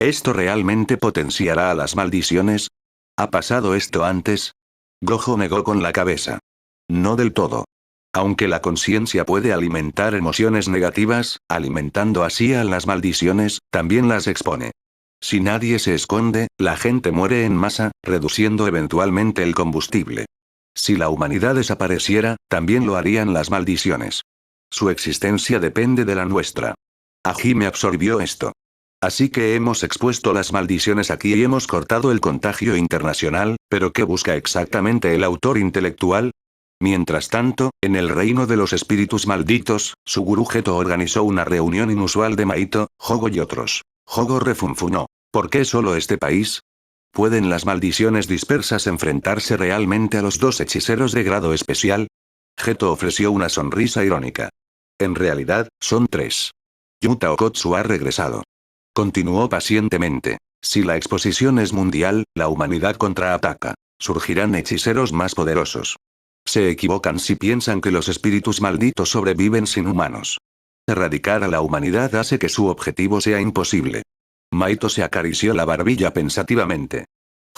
¿Esto realmente potenciará a las maldiciones? ¿Ha pasado esto antes? Gojo negó con la cabeza. No del todo. Aunque la conciencia puede alimentar emociones negativas, alimentando así a las maldiciones, también las expone. Si nadie se esconde, la gente muere en masa, reduciendo eventualmente el combustible. Si la humanidad desapareciera, también lo harían las maldiciones. Su existencia depende de la nuestra. Hajime absorbió esto. Así que hemos expuesto las maldiciones aquí y hemos cortado el contagio internacional, pero ¿qué busca exactamente el autor intelectual? Mientras tanto, en el reino de los espíritus malditos, su gurú Geto organizó una reunión inusual de Maito, Hogo y otros. Hogo refunfunó. ¿Por qué solo este país? ¿Pueden las maldiciones dispersas enfrentarse realmente a los dos hechiceros de grado especial? Geto ofreció una sonrisa irónica. En realidad, son tres. Yuta Okotsu ha regresado. Continuó pacientemente. Si la exposición es mundial, la humanidad contraataca. Surgirán hechiceros más poderosos. Se equivocan si piensan que los espíritus malditos sobreviven sin humanos. Erradicar a la humanidad hace que su objetivo sea imposible. Maito se acarició la barbilla pensativamente.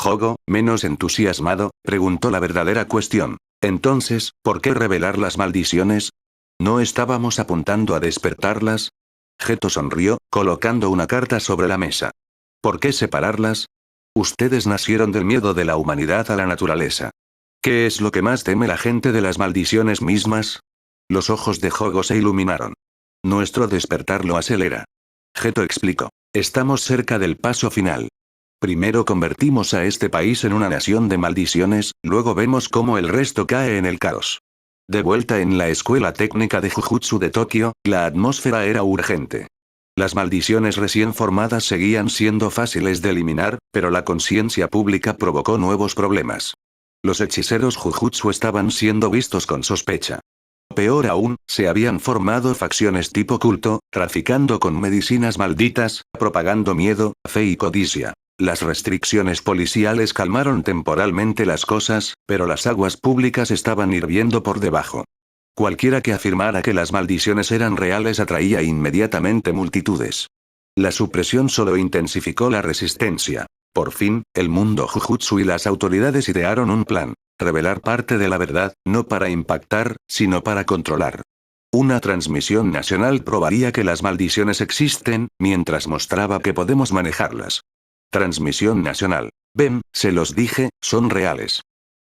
Hogo, menos entusiasmado, preguntó la verdadera cuestión. Entonces, ¿por qué revelar las maldiciones? ¿No estábamos apuntando a despertarlas? Geto sonrió, colocando una carta sobre la mesa. ¿Por qué separarlas? Ustedes nacieron del miedo de la humanidad a la naturaleza. ¿Qué es lo que más teme la gente de las maldiciones mismas? Los ojos de Hogo se iluminaron. Nuestro despertar lo acelera. Geto explicó. Estamos cerca del paso final. Primero convertimos a este país en una nación de maldiciones, luego vemos cómo el resto cae en el caos. De vuelta en la Escuela Técnica de Jujutsu de Tokio, la atmósfera era urgente. Las maldiciones recién formadas seguían siendo fáciles de eliminar, pero la conciencia pública provocó nuevos problemas. Los hechiceros Jujutsu estaban siendo vistos con sospecha. Peor aún, se habían formado facciones tipo culto, traficando con medicinas malditas, propagando miedo, fe y codicia. Las restricciones policiales calmaron temporalmente las cosas, pero las aguas públicas estaban hirviendo por debajo. Cualquiera que afirmara que las maldiciones eran reales atraía inmediatamente multitudes. La supresión solo intensificó la resistencia. Por fin, el mundo Jujutsu y las autoridades idearon un plan. Revelar parte de la verdad, no para impactar, sino para controlar. Una transmisión nacional probaría que las maldiciones existen, mientras mostraba que podemos manejarlas. Transmisión nacional. Ven, se los dije, son reales.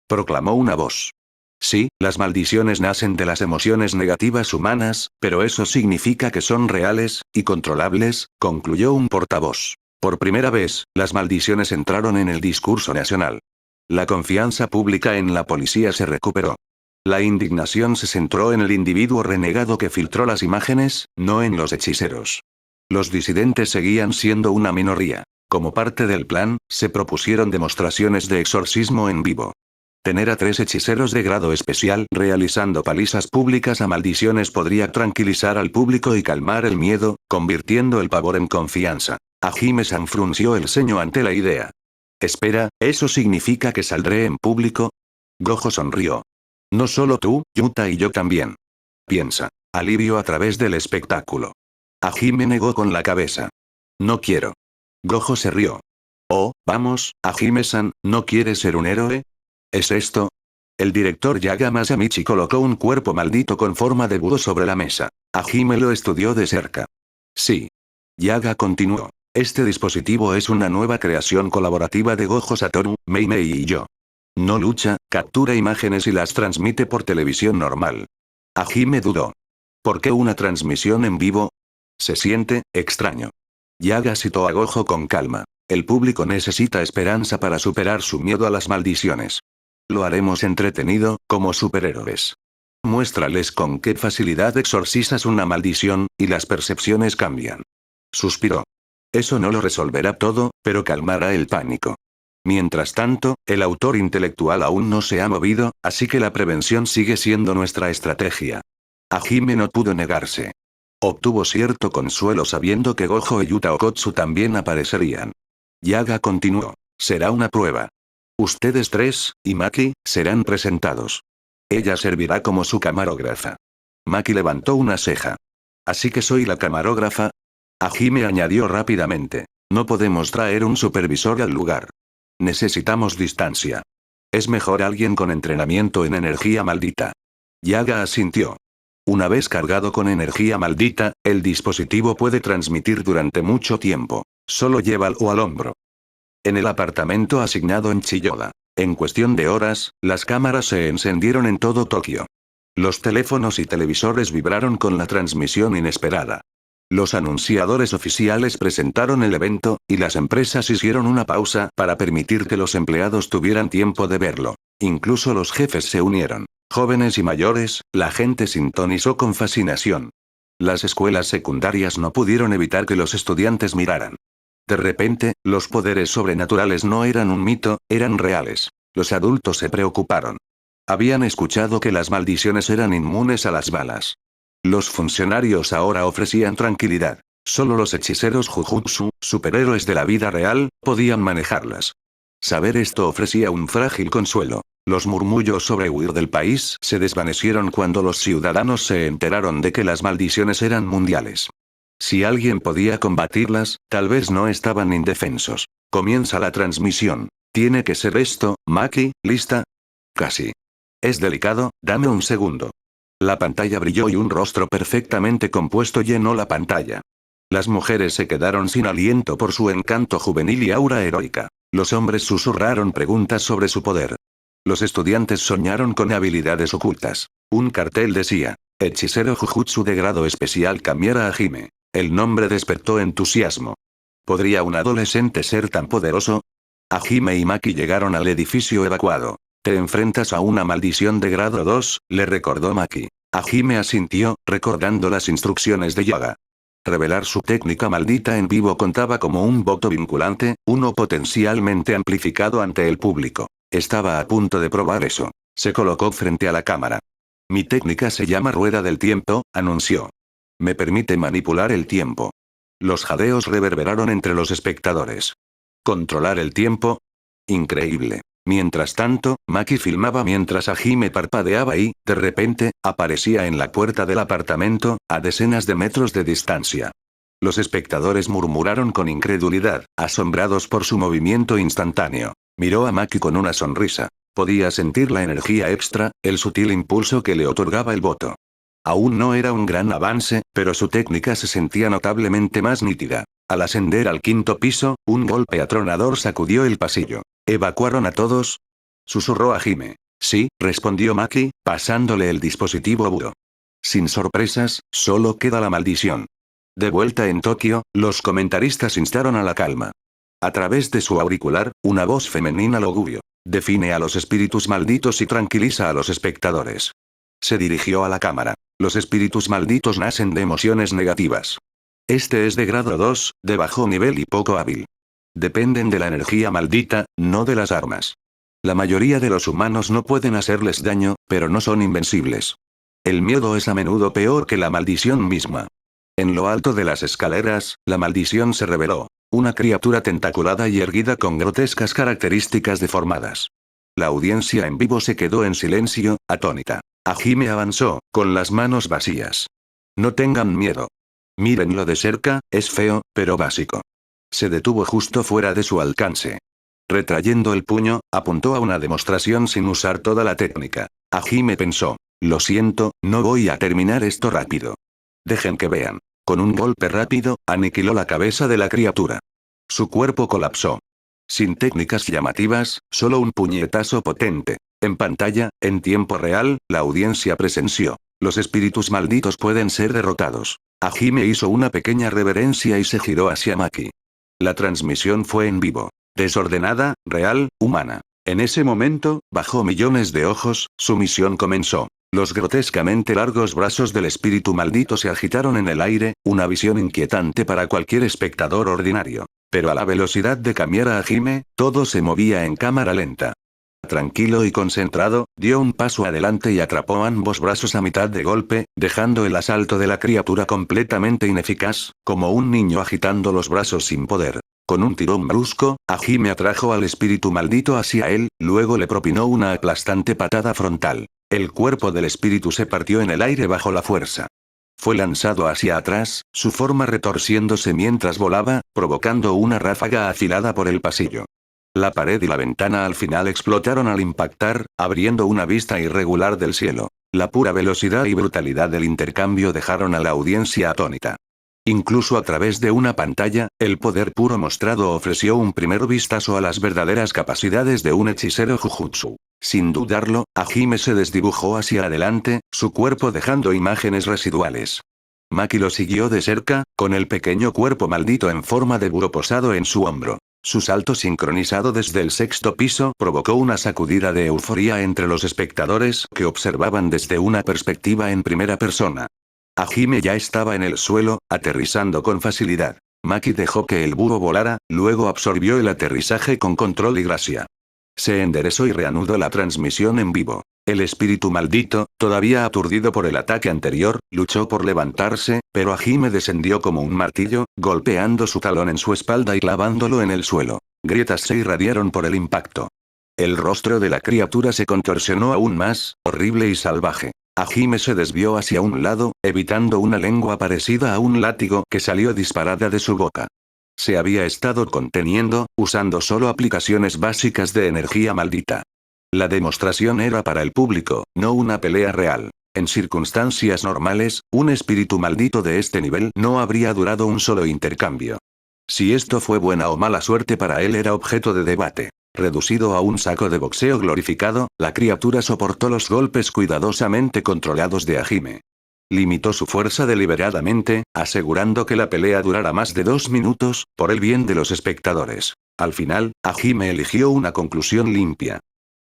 Proclamó una voz. Sí, las maldiciones nacen de las emociones negativas humanas, pero eso significa que son reales, y controlables, concluyó un portavoz. Por primera vez, las maldiciones entraron en el discurso nacional. La confianza pública en la policía se recuperó. La indignación se centró en el individuo renegado que filtró las imágenes, no en los hechiceros. Los disidentes seguían siendo una minoría. Como parte del plan, se propusieron demostraciones de exorcismo en vivo. Tener a 3 hechiceros de grado especial realizando palizas públicas a maldiciones podría tranquilizar al público y calmar el miedo, convirtiendo el pavor en confianza. Hajime-san frunció el ceño ante la idea. Espera, ¿eso significa que saldré en público? Gojo sonrió. No solo tú, Yuta y yo también. Piensa. Alivio a través del espectáculo. Hajime negó con la cabeza. No quiero. Gojo se rió. Oh, vamos, Hajime-san, ¿no quieres ser un héroe? ¿Es esto? El director Yaga Masamichi colocó un cuerpo maldito con forma de búho sobre la mesa. Hajime lo estudió de cerca. Sí. Yaga continuó. Este dispositivo es una nueva creación colaborativa de Gojo Satoru, Mei Mei y yo. No lucha, captura imágenes y las transmite por televisión normal. Hajime dudó. ¿Por qué una transmisión en vivo? Se siente extraño. Yaga citó a Gojo con calma. El público necesita esperanza para superar su miedo a las maldiciones. Lo haremos entretenido, como superhéroes. Muéstrales con qué facilidad exorcizas una maldición, y las percepciones cambian. Suspiró. Eso no lo resolverá todo, pero calmará el pánico. Mientras tanto, el autor intelectual aún no se ha movido, así que la prevención sigue siendo nuestra estrategia. Hajime no pudo negarse. Obtuvo cierto consuelo sabiendo que Gojo y Yuta Okotsu también aparecerían. Yaga continuó. Será una prueba. Ustedes tres, y Maki, serán presentados. Ella servirá como su camarógrafa. Maki levantó una ceja. ¿Así que soy la camarógrafa? Hajime añadió rápidamente. No podemos traer un supervisor al lugar. Necesitamos distancia. Es mejor alguien con entrenamiento en energía maldita. Yaga asintió. Una vez cargado con energía maldita, el dispositivo puede transmitir durante mucho tiempo. Solo llévalo al hombro. En el apartamento asignado en Chiyoda. En cuestión de horas, las cámaras se encendieron en todo Tokio. Los teléfonos y televisores vibraron con la transmisión inesperada. Los anunciadores oficiales presentaron el evento, y las empresas hicieron una pausa para permitir que los empleados tuvieran tiempo de verlo. Incluso los jefes se unieron. Jóvenes y mayores, la gente sintonizó con fascinación. Las escuelas secundarias no pudieron evitar que los estudiantes miraran. De repente, los poderes sobrenaturales no eran un mito, eran reales. Los adultos se preocuparon. Habían escuchado que las maldiciones eran inmunes a las balas. Los funcionarios ahora ofrecían tranquilidad. Solo los hechiceros Jujutsu, superhéroes de la vida real, podían manejarlas. Saber esto ofrecía un frágil consuelo. Los murmullos sobre huir del país se desvanecieron cuando los ciudadanos se enteraron de que las maldiciones eran mundiales. Si alguien podía combatirlas, tal vez no estaban indefensos. Comienza la transmisión. ¿Tiene que ser esto, Maki? ¿Lista? Casi. Es delicado, dame un segundo. La pantalla brilló y un rostro perfectamente compuesto llenó la pantalla. Las mujeres se quedaron sin aliento por su encanto juvenil y aura heroica. Los hombres susurraron preguntas sobre su poder. Los estudiantes soñaron con habilidades ocultas. Un cartel decía, hechicero Jujutsu de grado especial cambiara a Hajime. El nombre despertó entusiasmo. ¿Podría un adolescente ser tan poderoso? Hajime y Maki llegaron al edificio evacuado. Te enfrentas a una maldición de grado 2, le recordó Maki. Hajime asintió, recordando las instrucciones de Yaga. Revelar su técnica maldita en vivo contaba como un voto vinculante, uno potencialmente amplificado ante el público. Estaba a punto de probar eso. Se colocó frente a la cámara. Mi técnica se llama Rueda del Tiempo, anunció. Me permite manipular el tiempo. Los jadeos reverberaron entre los espectadores. ¿Controlar el tiempo? Increíble. Mientras tanto, Maki filmaba mientras Hajime parpadeaba y, de repente, aparecía en la puerta del apartamento, a decenas de metros de distancia. Los espectadores murmuraron con incredulidad, asombrados por su movimiento instantáneo. Miró a Maki con una sonrisa. Podía sentir la energía extra, el sutil impulso que le otorgaba el voto. Aún no era un gran avance, pero su técnica se sentía notablemente más nítida. Al ascender al quinto piso, un golpe atronador sacudió el pasillo. ¿Evacuaron a todos? Susurró Hajime. Sí, respondió Maki, pasándole el dispositivo a Buro. Sin sorpresas, solo queda la maldición. De vuelta en Tokio, los comentaristas instaron a la calma. A través de su auricular, una voz femenina logubió. Define a los espíritus malditos y tranquiliza a los espectadores. Se dirigió a la cámara. Los espíritus malditos nacen de emociones negativas. Este es de grado 2, de bajo nivel y poco hábil. Dependen de la energía maldita, no de las armas. La mayoría de los humanos no pueden hacerles daño, pero no son invencibles. El miedo es a menudo peor que la maldición misma. En lo alto de las escaleras, la maldición se reveló. Una criatura tentaculada y erguida con grotescas características deformadas. La audiencia en vivo se quedó en silencio, atónita. Hajime avanzó, con las manos vacías. No tengan miedo. Mírenlo de cerca, es feo, pero básico. Se detuvo justo fuera de su alcance. Retrayendo el puño, apuntó a una demostración sin usar toda la técnica. Hajime pensó. Lo siento, no voy a terminar esto rápido. Dejen que vean. Con un golpe rápido, aniquiló la cabeza de la criatura. Su cuerpo colapsó. Sin técnicas llamativas, solo un puñetazo potente. En pantalla, en tiempo real, la audiencia presenció. Los espíritus malditos pueden ser derrotados. Hajime hizo una pequeña reverencia y se giró hacia Maki. La transmisión fue en vivo. Desordenada, real, humana. En ese momento, bajo millones de ojos, su misión comenzó. Los grotescamente largos brazos del espíritu maldito se agitaron en el aire, una visión inquietante para cualquier espectador ordinario. Pero a la velocidad de cambiar a Hajime, todo se movía en cámara lenta. Tranquilo y concentrado, dio un paso adelante y atrapó ambos brazos a mitad de golpe, dejando el asalto de la criatura completamente ineficaz, como un niño agitando los brazos sin poder. Con un tirón brusco, Hajime atrajo al espíritu maldito hacia él, luego le propinó una aplastante patada frontal. El cuerpo del espíritu se partió en el aire bajo la fuerza. Fue lanzado hacia atrás, su forma retorciéndose mientras volaba, provocando una ráfaga afilada por el pasillo. La pared y la ventana al final explotaron al impactar, abriendo una vista irregular del cielo. La pura velocidad y brutalidad del intercambio dejaron a la audiencia atónita. Incluso a través de una pantalla, el poder puro mostrado ofreció un primer vistazo a las verdaderas capacidades de un hechicero Jujutsu. Sin dudarlo, Hajime se desdibujó hacia adelante, su cuerpo dejando imágenes residuales. Maki lo siguió de cerca, con el pequeño cuerpo maldito en forma de búho posado en su hombro. Su salto sincronizado desde el sexto piso provocó una sacudida de euforia entre los espectadores que observaban desde una perspectiva en primera persona. Hajime ya estaba en el suelo, aterrizando con facilidad. Maki dejó que el búho volara, luego absorbió el aterrizaje con control y gracia. Se enderezó y reanudó la transmisión en vivo. El espíritu maldito, todavía aturdido por el ataque anterior, luchó por levantarse, pero Hajime descendió como un martillo, golpeando su talón en su espalda y clavándolo en el suelo. Grietas se irradiaron por el impacto. El rostro de la criatura se contorsionó aún más, horrible y salvaje. Hajime se desvió hacia un lado, evitando una lengua parecida a un látigo que salió disparada de su boca. Se había estado conteniendo, usando solo aplicaciones básicas de energía maldita. La demostración era para el público, no una pelea real. En circunstancias normales, un espíritu maldito de este nivel no habría durado un solo intercambio. Si esto fue buena o mala suerte para él era objeto de debate. Reducido a un saco de boxeo glorificado, la criatura soportó los golpes cuidadosamente controlados de Hajime. Limitó su fuerza deliberadamente, asegurando que la pelea durara más de 2 minutos, por el bien de los espectadores. Al final, Hajime eligió una conclusión limpia.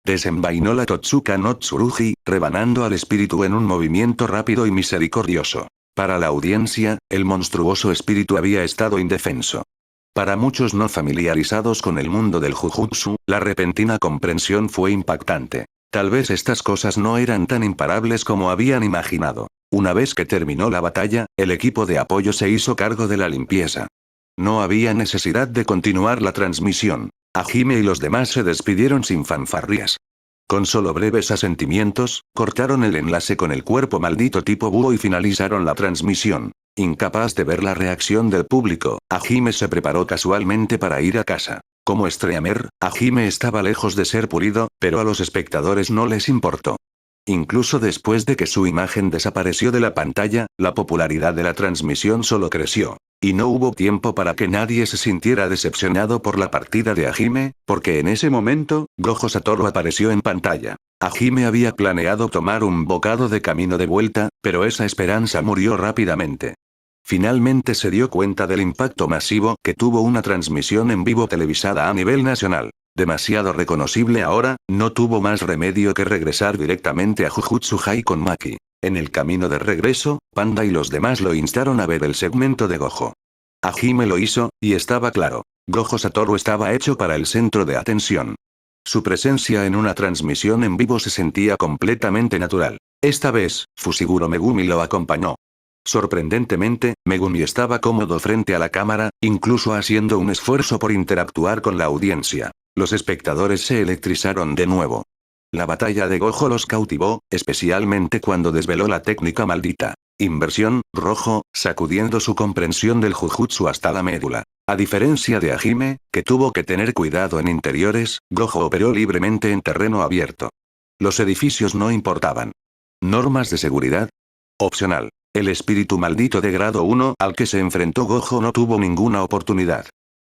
Desenvainó la Totsuka no Tsurugi, rebanando al espíritu en un movimiento rápido y misericordioso. Para la audiencia, el monstruoso espíritu había estado indefenso. Para muchos no familiarizados con el mundo del Jujutsu, la repentina comprensión fue impactante. Tal vez estas cosas no eran tan imparables como habían imaginado. Una vez que terminó la batalla, el equipo de apoyo se hizo cargo de la limpieza. No había necesidad de continuar la transmisión. Hajime y los demás se despidieron sin fanfarrias. Con solo breves asentimientos, cortaron el enlace con el cuerpo maldito tipo búho y finalizaron la transmisión. Incapaz de ver la reacción del público, Hajime se preparó casualmente para ir a casa. Como streamer, Hajime estaba lejos de ser pulido, pero a los espectadores no les importó. Incluso después de que su imagen desapareció de la pantalla, la popularidad de la transmisión solo creció. Y no hubo tiempo para que nadie se sintiera decepcionado por la partida de Hajime, porque en ese momento, Gojo Satoru apareció en pantalla. Hajime había planeado tomar un bocado de camino de vuelta, pero esa esperanza murió rápidamente. Finalmente se dio cuenta del impacto masivo que tuvo una transmisión en vivo televisada a nivel nacional. Demasiado reconocible ahora, no tuvo más remedio que regresar directamente a Jujutsu High con Maki. En el camino de regreso, Panda y los demás lo instaron a ver el segmento de Gojo. Hajime lo hizo, y estaba claro. Gojo Satoru estaba hecho para el centro de atención. Su presencia en una transmisión en vivo se sentía completamente natural. Esta vez, Fushiguro Megumi lo acompañó. Sorprendentemente, Megumi estaba cómodo frente a la cámara, incluso haciendo un esfuerzo por interactuar con la audiencia. Los espectadores se electrizaron de nuevo. La batalla de Gojo los cautivó, especialmente cuando desveló la técnica maldita. Inversión, rojo, sacudiendo su comprensión del Jujutsu hasta la médula. A diferencia de Hajime, que tuvo que tener cuidado en interiores, Gojo operó libremente en terreno abierto. Los edificios no importaban. ¿Normas de seguridad? Opcional. El espíritu maldito de grado 1 al que se enfrentó Gojo no tuvo ninguna oportunidad.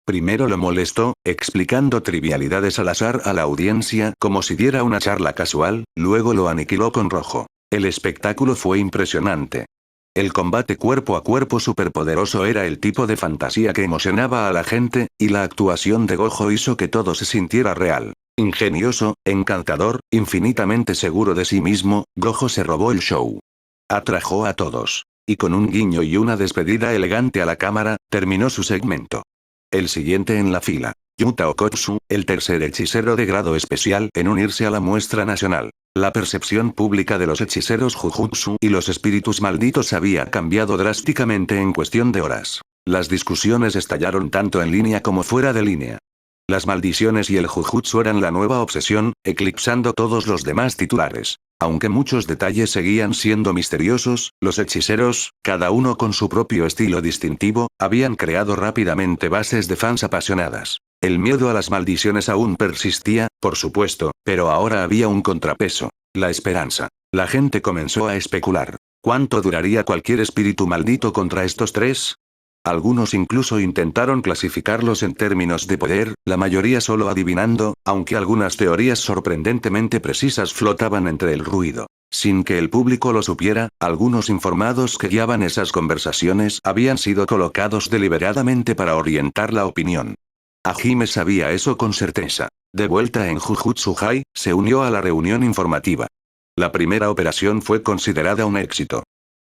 Primero lo molestó, explicando trivialidades al azar a la audiencia como si diera una charla casual, luego lo aniquiló con rojo. El espectáculo fue impresionante. El combate cuerpo a cuerpo superpoderoso era el tipo de fantasía que emocionaba a la gente, y la actuación de Gojo hizo que todo se sintiera real. Ingenioso, encantador, infinitamente seguro de sí mismo, Gojo se robó el show. Atrajo a todos. Y con un guiño y una despedida elegante a la cámara, terminó su segmento. El siguiente en la fila. Yuta Okotsu, el tercer hechicero de grado especial en unirse a la muestra nacional. La percepción pública de los hechiceros Jujutsu y los espíritus malditos había cambiado drásticamente en cuestión de horas. Las discusiones estallaron tanto en línea como fuera de línea. Las maldiciones y el Jujutsu eran la nueva obsesión, eclipsando todos los demás titulares. Aunque muchos detalles seguían siendo misteriosos, los hechiceros, cada uno con su propio estilo distintivo, habían creado rápidamente bases de fans apasionadas. El miedo a las maldiciones aún persistía, por supuesto, pero ahora había un contrapeso: la esperanza. La gente comenzó a especular. ¿Cuánto duraría cualquier espíritu maldito contra estos tres? Algunos incluso intentaron clasificarlos en términos de poder, la mayoría solo adivinando, aunque algunas teorías sorprendentemente precisas flotaban entre el ruido. Sin que el público lo supiera, algunos informados que guiaban esas conversaciones habían sido colocados deliberadamente para orientar la opinión. Hajime sabía eso con certeza. De vuelta en Jujutsu High, se unió a la reunión informativa. La primera operación fue considerada un éxito.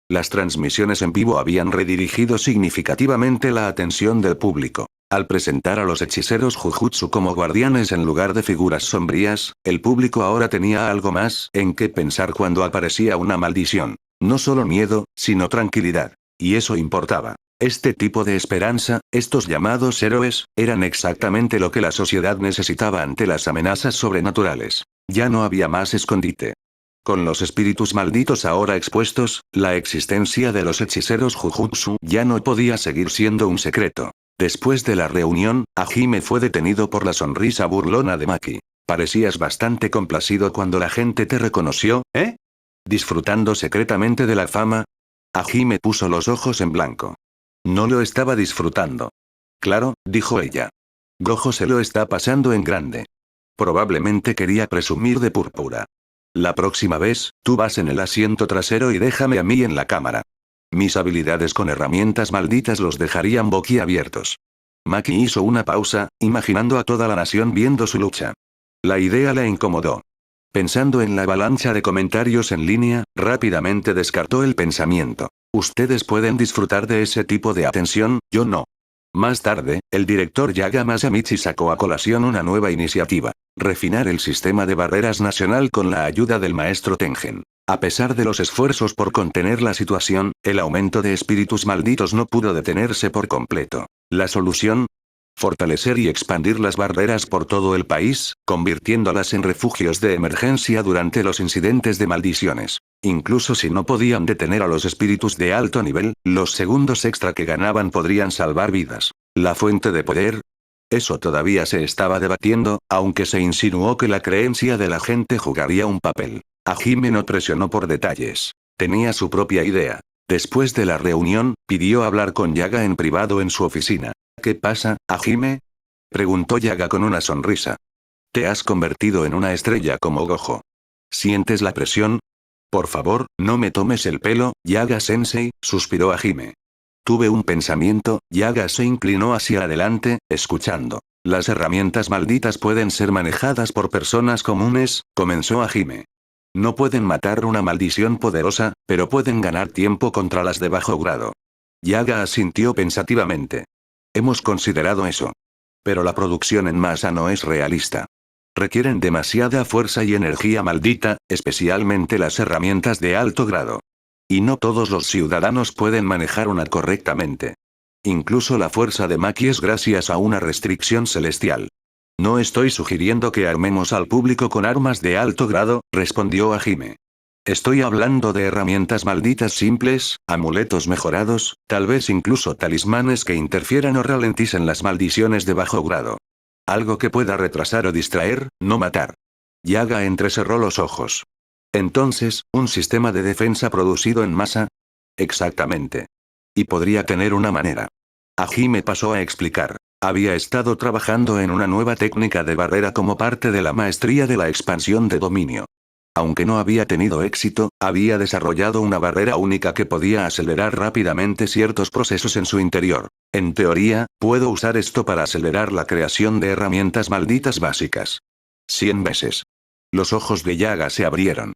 Las transmisiones en vivo habían redirigido significativamente la atención del público. Al presentar a los hechiceros Jujutsu como guardianes en lugar de figuras sombrías, el público ahora tenía algo más en qué pensar cuando aparecía una maldición. No solo miedo, sino tranquilidad. Y eso importaba. Este tipo de esperanza, estos llamados héroes, eran exactamente lo que la sociedad necesitaba ante las amenazas sobrenaturales. Ya no había más escondite. Con los espíritus malditos ahora expuestos, la existencia de los hechiceros Jujutsu ya no podía seguir siendo un secreto. Después de la reunión, Hajime fue detenido por la sonrisa burlona de Maki. Parecías bastante complacido cuando la gente te reconoció, ¿eh? ¿Disfrutando secretamente de la fama? Hajime puso los ojos en blanco. No lo estaba disfrutando. Claro, dijo ella. Gojo se lo está pasando en grande. Probablemente quería presumir de púrpura. La próxima vez, tú vas en el asiento trasero y déjame a mí en la cámara. Mis habilidades con herramientas malditas los dejarían boquiabiertos. Maki hizo una pausa, imaginando a toda la nación viendo su lucha. La idea la incomodó. Pensando en la avalancha de comentarios en línea, rápidamente descartó el pensamiento. Ustedes pueden disfrutar de ese tipo de atención, yo no. Más tarde, el director Yaga Masamichi sacó a colación una nueva iniciativa: refinar el sistema de barreras nacional con la ayuda del maestro Tengen. A pesar de los esfuerzos por contener la situación, el aumento de espíritus malditos no pudo detenerse por completo. La solución: fortalecer y expandir las barreras por todo el país, convirtiéndolas en refugios de emergencia durante los incidentes de maldiciones. Incluso si no podían detener a los espíritus de alto nivel, los segundos extra que ganaban podrían salvar vidas. ¿La fuente de poder? Eso todavía se estaba debatiendo, aunque se insinuó que la creencia de la gente jugaría un papel. Hajime no presionó por detalles. Tenía su propia idea. Después de la reunión, pidió hablar con Yaga en privado en su oficina. ¿Qué pasa, Hajime? Preguntó Yaga con una sonrisa. Te has convertido en una estrella como Gojo. ¿Sientes la presión? Por favor, no me tomes el pelo, Yaga-sensei, suspiró Hajime. Tuve un pensamiento. Yaga se inclinó hacia adelante, escuchando. Las herramientas malditas pueden ser manejadas por personas comunes, comenzó Hajime. No pueden matar una maldición poderosa, pero pueden ganar tiempo contra las de bajo grado. Yaga asintió pensativamente. Hemos considerado eso. Pero la producción en masa no es realista. Requieren demasiada fuerza y energía maldita, especialmente las herramientas de alto grado. Y no todos los ciudadanos pueden manejar una correctamente. Incluso la fuerza de Maki es gracias a una restricción celestial. No estoy sugiriendo que armemos al público con armas de alto grado, respondió Hajime. Estoy hablando de herramientas malditas simples, amuletos mejorados, tal vez incluso talismanes que interfieran o ralenticen las maldiciones de bajo grado. Algo que pueda retrasar o distraer, no matar. Yaga entrecerró los ojos. Entonces, ¿un sistema de defensa producido en masa? Exactamente. Y podría tener una manera. Hajime pasó a explicar. Había estado trabajando en una nueva técnica de barrera como parte de la maestría de la expansión de dominio. Aunque no había tenido éxito, había desarrollado una barrera única que podía acelerar rápidamente ciertos procesos en su interior. En teoría, puedo usar esto para acelerar la creación de herramientas malditas básicas. 100 veces. Los ojos de Yaga se abrieron.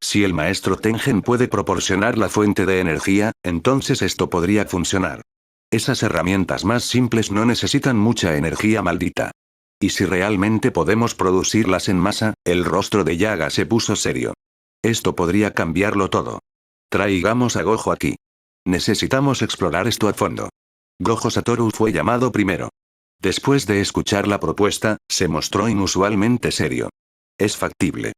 Si el maestro Tengen puede proporcionar la fuente de energía, entonces esto podría funcionar. Esas herramientas más simples no necesitan mucha energía maldita. Y si realmente podemos producirlas en masa, el rostro de Yaga se puso serio. Esto podría cambiarlo todo. Traigamos a Gojo aquí. Necesitamos explorar esto a fondo. Gojo Satoru fue llamado primero. Después de escuchar la propuesta, se mostró inusualmente serio. Es factible.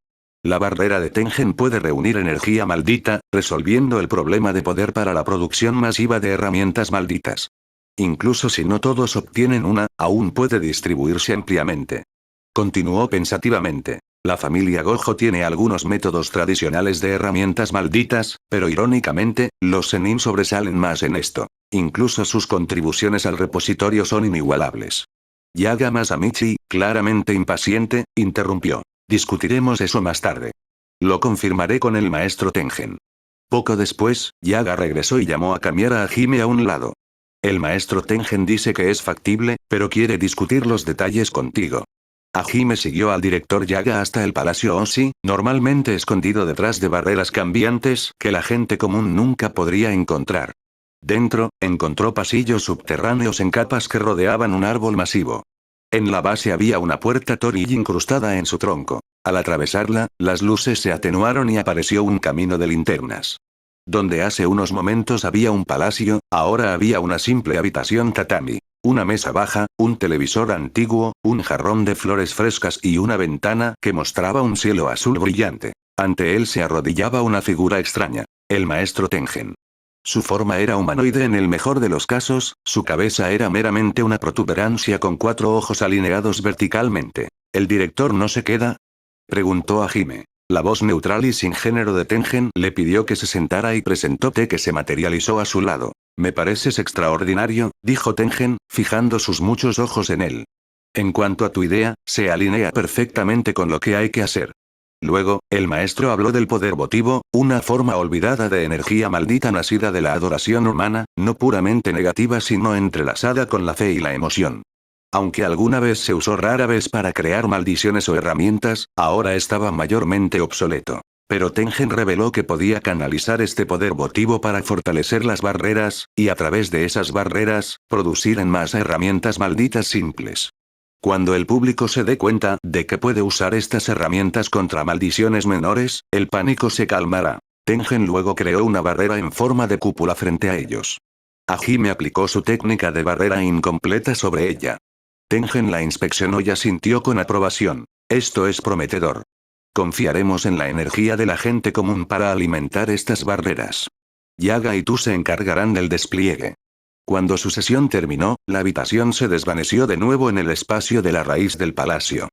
La barrera de Tengen puede reunir energía maldita, resolviendo el problema de poder para la producción masiva de herramientas malditas. Incluso si no todos obtienen una, aún puede distribuirse ampliamente. Continuó pensativamente. La familia Gojo tiene algunos métodos tradicionales de herramientas malditas, pero irónicamente, los Zenin sobresalen más en esto. Incluso sus contribuciones al repositorio son inigualables. Yaga Masamichi, claramente impaciente, interrumpió. Discutiremos eso más tarde. Lo confirmaré con el maestro Tengen. Poco después, Yaga regresó y llamó a Kamiara Hime a un lado. El maestro Tengen dice que es factible, pero quiere discutir los detalles contigo. Hajime siguió al director Yaga hasta el Palacio Oshi, normalmente escondido detrás de barreras cambiantes que la gente común nunca podría encontrar. Dentro, encontró pasillos subterráneos en capas que rodeaban un árbol masivo. En la base había una puerta Toriy incrustada en su tronco. Al atravesarla, las luces se atenuaron y apareció un camino de linternas. Donde hace unos momentos había un palacio, ahora había una simple habitación tatami. Una mesa baja, un televisor antiguo, un jarrón de flores frescas y una ventana que mostraba un cielo azul brillante. Ante él se arrodillaba una figura extraña. El maestro Tengen. Su forma era humanoide en el mejor de los casos, su cabeza era meramente una protuberancia con 4 ojos alineados verticalmente. ¿El director no se queda?, preguntó Hajime. La voz neutral y sin género de Tengen le pidió que se sentara y presentó té que se materializó a su lado. Me pareces extraordinario, dijo Tengen, fijando sus muchos ojos en él. En cuanto a tu idea, se alinea perfectamente con lo que hay que hacer. Luego, el maestro habló del poder votivo, una forma olvidada de energía maldita nacida de la adoración humana, no puramente negativa sino entrelazada con la fe y la emoción. Aunque alguna vez se usó rara vez para crear maldiciones o herramientas, ahora estaba mayormente obsoleto. Pero Tengen reveló que podía canalizar este poder votivo para fortalecer las barreras, y a través de esas barreras, producir en masa herramientas malditas simples. Cuando el público se dé cuenta de que puede usar estas herramientas contra maldiciones menores, el pánico se calmará. Tengen luego creó una barrera en forma de cúpula frente a ellos. Hajime aplicó su técnica de barrera incompleta sobre ella. Tengen la inspeccionó y asintió con aprobación. Esto es prometedor. Confiaremos en la energía de la gente común para alimentar estas barreras. Yaga y tú se encargarán del despliegue. Cuando su sesión terminó, la habitación se desvaneció de nuevo en el espacio de la raíz del palacio.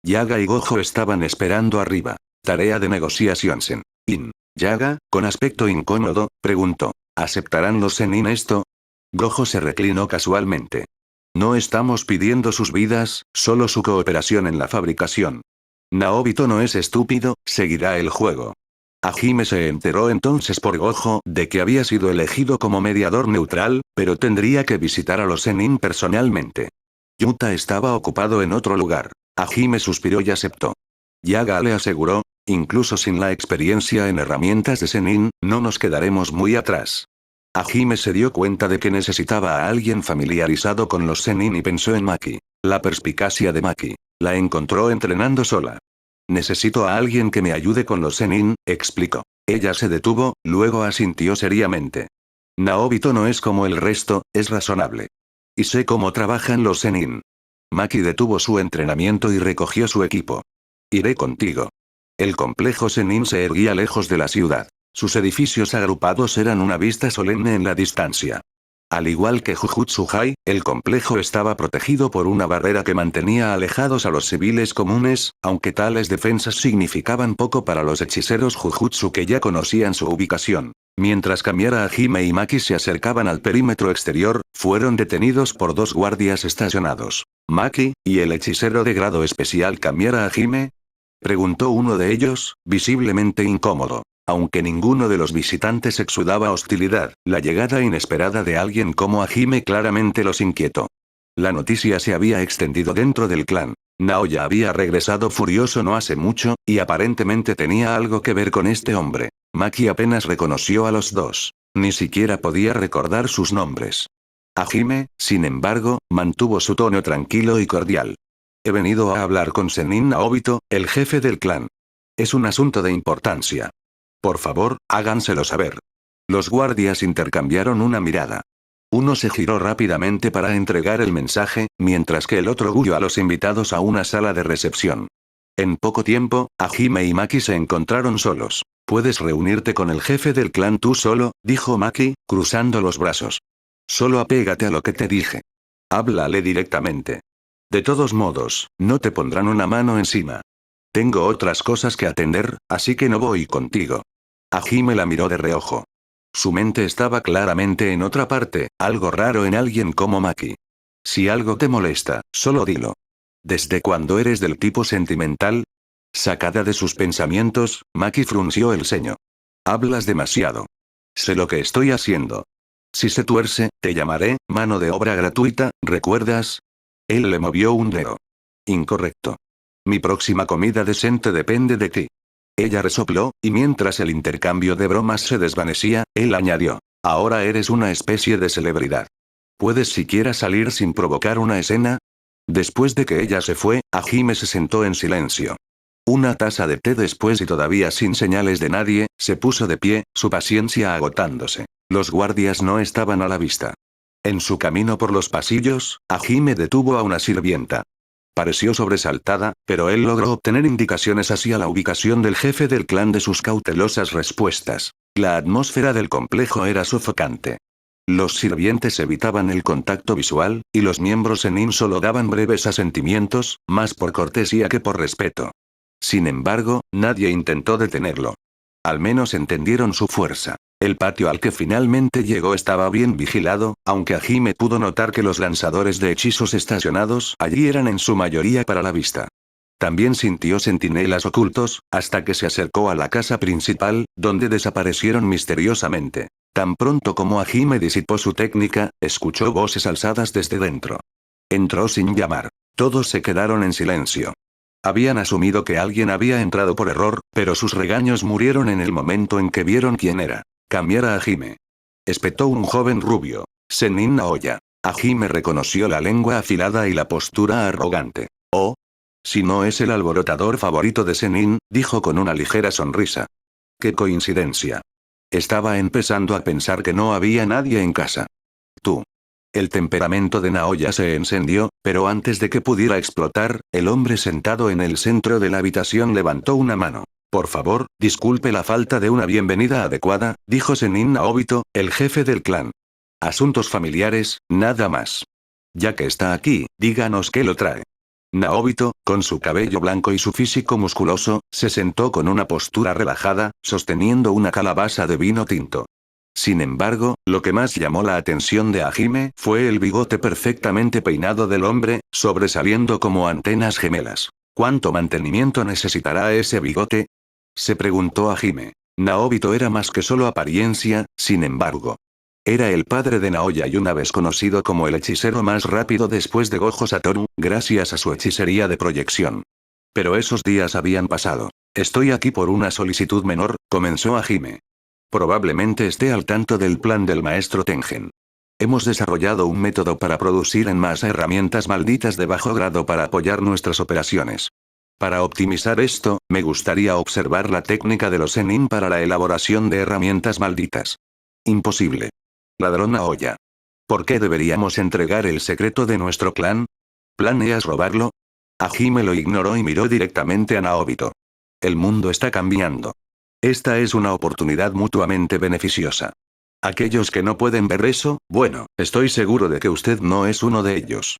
Yaga y Gojo estaban esperando arriba. Tarea de negociación Zenin. Yaga, con aspecto incómodo, preguntó. ¿Aceptarán los Zenin esto? Gojo se reclinó casualmente. No estamos pidiendo sus vidas, solo su cooperación en la fabricación. Naobito no es estúpido, seguirá el juego. Hajime se enteró entonces por Gojo de que había sido elegido como mediador neutral, pero tendría que visitar a los Zenin personalmente. Yuta estaba ocupado en otro lugar. Hajime suspiró y aceptó. Yaga le aseguró, incluso sin la experiencia en herramientas de Zenin, no nos quedaremos muy atrás. Hajime se dio cuenta de que necesitaba a alguien familiarizado con los Zenin y pensó en Maki. La perspicacia de Maki. La encontró entrenando sola. Necesito a alguien que me ayude con los Zenin, explicó. Ella se detuvo, luego asintió seriamente. Naobito no es como el resto, es razonable. Y sé cómo trabajan los Zenin. Maki detuvo su entrenamiento y recogió su equipo. Iré contigo. El complejo Zenin se erguía lejos de la ciudad. Sus edificios agrupados eran una vista solemne en la distancia. Al igual que Jujutsu High, el complejo estaba protegido por una barrera que mantenía alejados a los civiles comunes, aunque tales defensas significaban poco para los hechiceros Jujutsu que ya conocían su ubicación. Mientras Kamiara Hime y Maki se acercaban al perímetro exterior, fueron detenidos por 2 guardias estacionados. ¿Maki, y el hechicero de grado especial Kamiara Hime?, preguntó uno de ellos, visiblemente incómodo. Aunque ninguno de los visitantes exudaba hostilidad, la llegada inesperada de alguien como Hajime claramente los inquietó. La noticia se había extendido dentro del clan. Naoya había regresado furioso no hace mucho, y aparentemente tenía algo que ver con este hombre. Maki apenas reconoció a los dos. Ni siquiera podía recordar sus nombres. Hajime, sin embargo, mantuvo su tono tranquilo y cordial. He venido a hablar con Sennin Naobito, el jefe del clan. Es un asunto de importancia. Por favor, háganselo saber. Los guardias intercambiaron una mirada. Uno se giró rápidamente para entregar el mensaje, mientras que el otro guió a los invitados a una sala de recepción. En poco tiempo, Hajime y Maki se encontraron solos. «Puedes reunirte con el jefe del clan tú solo», dijo Maki, cruzando los brazos. «Solo apégate a lo que te dije. Háblale directamente. De todos modos, no te pondrán una mano encima. Tengo otras cosas que atender, así que no voy contigo». Hajime la miró de reojo. Su mente estaba claramente en otra parte, algo raro en alguien como Maki. «Si algo te molesta, solo dilo. ¿Desde cuándo eres del tipo sentimental?». Sacada de sus pensamientos, Maki frunció el ceño. «Hablas demasiado. Sé lo que estoy haciendo. Si se tuerce, te llamaré mano de obra gratuita, ¿recuerdas?». Él le movió un dedo. «Incorrecto. Mi próxima comida decente depende de ti». Ella resopló, y mientras el intercambio de bromas se desvanecía, él añadió: «Ahora eres una especie de celebridad. ¿Puedes siquiera salir sin provocar una escena?». Después de que ella se fue, Hajime se sentó en silencio. Una taza de té después y todavía sin señales de nadie, se puso de pie, su paciencia agotándose. Los guardias no estaban a la vista. En su camino por los pasillos, Hajime detuvo a una sirvienta. Pareció sobresaltada, pero él logró obtener indicaciones hacia la ubicación del jefe del clan de sus cautelosas respuestas. La atmósfera del complejo era sofocante. Los sirvientes evitaban el contacto visual, y los miembros Sennin solo daban breves asentimientos, más por cortesía que por respeto. Sin embargo, nadie intentó detenerlo. Al menos entendieron su fuerza. El patio al que finalmente llegó estaba bien vigilado, aunque Hajime pudo notar que los lanzadores de hechizos estacionados allí eran en su mayoría para la vista. También sintió centinelas ocultos, hasta que se acercó a la casa principal, donde desaparecieron misteriosamente. Tan pronto como Hajime disipó su técnica, escuchó voces alzadas desde dentro. Entró sin llamar. Todos se quedaron en silencio. Habían asumido que alguien había entrado por error, pero sus regaños murieron en el momento en que vieron quién era. «Cambiar a Hajime», espetó un joven rubio. «Sennin Naoya». Hajime reconoció la lengua afilada y la postura arrogante. «Oh. Si no es el alborotador favorito de Sennin», dijo con una ligera sonrisa. «Qué coincidencia. Estaba empezando a pensar que no había nadie en casa». «Tú». El temperamento de Naoya se encendió, pero antes de que pudiera explotar, el hombre sentado en el centro de la habitación levantó una mano. «Por favor, disculpe la falta de una bienvenida adecuada», dijo Sennin Naobito, el jefe del clan. «Asuntos familiares, nada más. Ya que está aquí, díganos qué lo trae». Naobito, con su cabello blanco y su físico musculoso, se sentó con una postura relajada, sosteniendo una calabaza de vino tinto. Sin embargo, lo que más llamó la atención de Hajime fue el bigote perfectamente peinado del hombre, sobresaliendo como antenas gemelas. «¿Cuánto mantenimiento necesitará ese bigote?», se preguntó Hajime. Naobito era más que solo apariencia, sin embargo. Era el padre de Naoya y una vez conocido como el hechicero más rápido después de Gojo Satoru, gracias a su hechicería de proyección. Pero esos días habían pasado. «Estoy aquí por una solicitud menor», comenzó Hajime. «Probablemente esté al tanto del plan del maestro Tengen. Hemos desarrollado un método para producir en masa herramientas malditas de bajo grado para apoyar nuestras operaciones. Para optimizar esto, me gustaría observar la técnica de los Sennin para la elaboración de herramientas malditas». «Imposible. Ladrón Naoya. ¿Por qué deberíamos entregar el secreto de nuestro clan? ¿Planeas robarlo?». Hajime lo ignoró y miró directamente a Naobito. «El mundo está cambiando. Esta es una oportunidad mutuamente beneficiosa. Aquellos que no pueden ver eso, bueno, estoy seguro de que usted no es uno de ellos».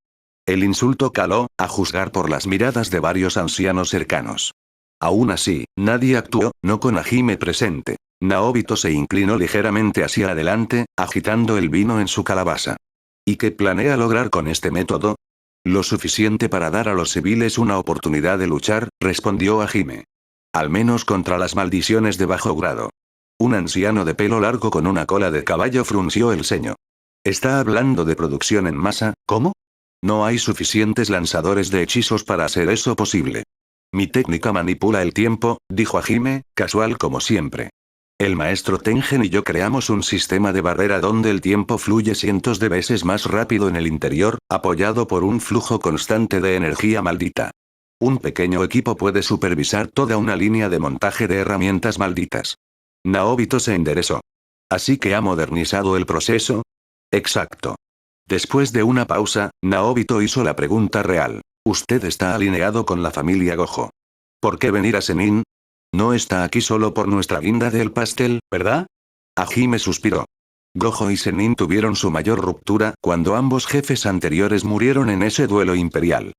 El insulto caló, a juzgar por las miradas de varios ancianos cercanos. Aún así, nadie actuó, no con Hajime presente. Naobito se inclinó ligeramente hacia adelante, agitando el vino en su calabaza. «¿Y qué planea lograr con este método?». «Lo suficiente para dar a los civiles una oportunidad de luchar», respondió Hajime. «Al menos contra las maldiciones de bajo grado». Un anciano de pelo largo con una cola de caballo frunció el ceño. «¿Está hablando de producción en masa? ¿Cómo?». «No hay suficientes lanzadores de hechizos para hacer eso posible». «Mi técnica manipula el tiempo», dijo Hajime, casual como siempre. El maestro Tengen y yo creamos un sistema de barrera donde el tiempo fluye cientos de veces más rápido en el interior, apoyado por un flujo constante de energía maldita. Un pequeño equipo puede supervisar toda una línea de montaje de herramientas malditas. Naobito se enderezó. ¿Así que ha modernizado el proceso? Exacto. Después de una pausa, Naobito hizo la pregunta real. Usted está alineado con la familia Gojo. ¿Por qué venir a Zenin? No está aquí solo por nuestra guinda del pastel, ¿verdad? Hajime suspiró. Gojo y Zenin tuvieron su mayor ruptura cuando ambos jefes anteriores murieron en ese duelo imperial.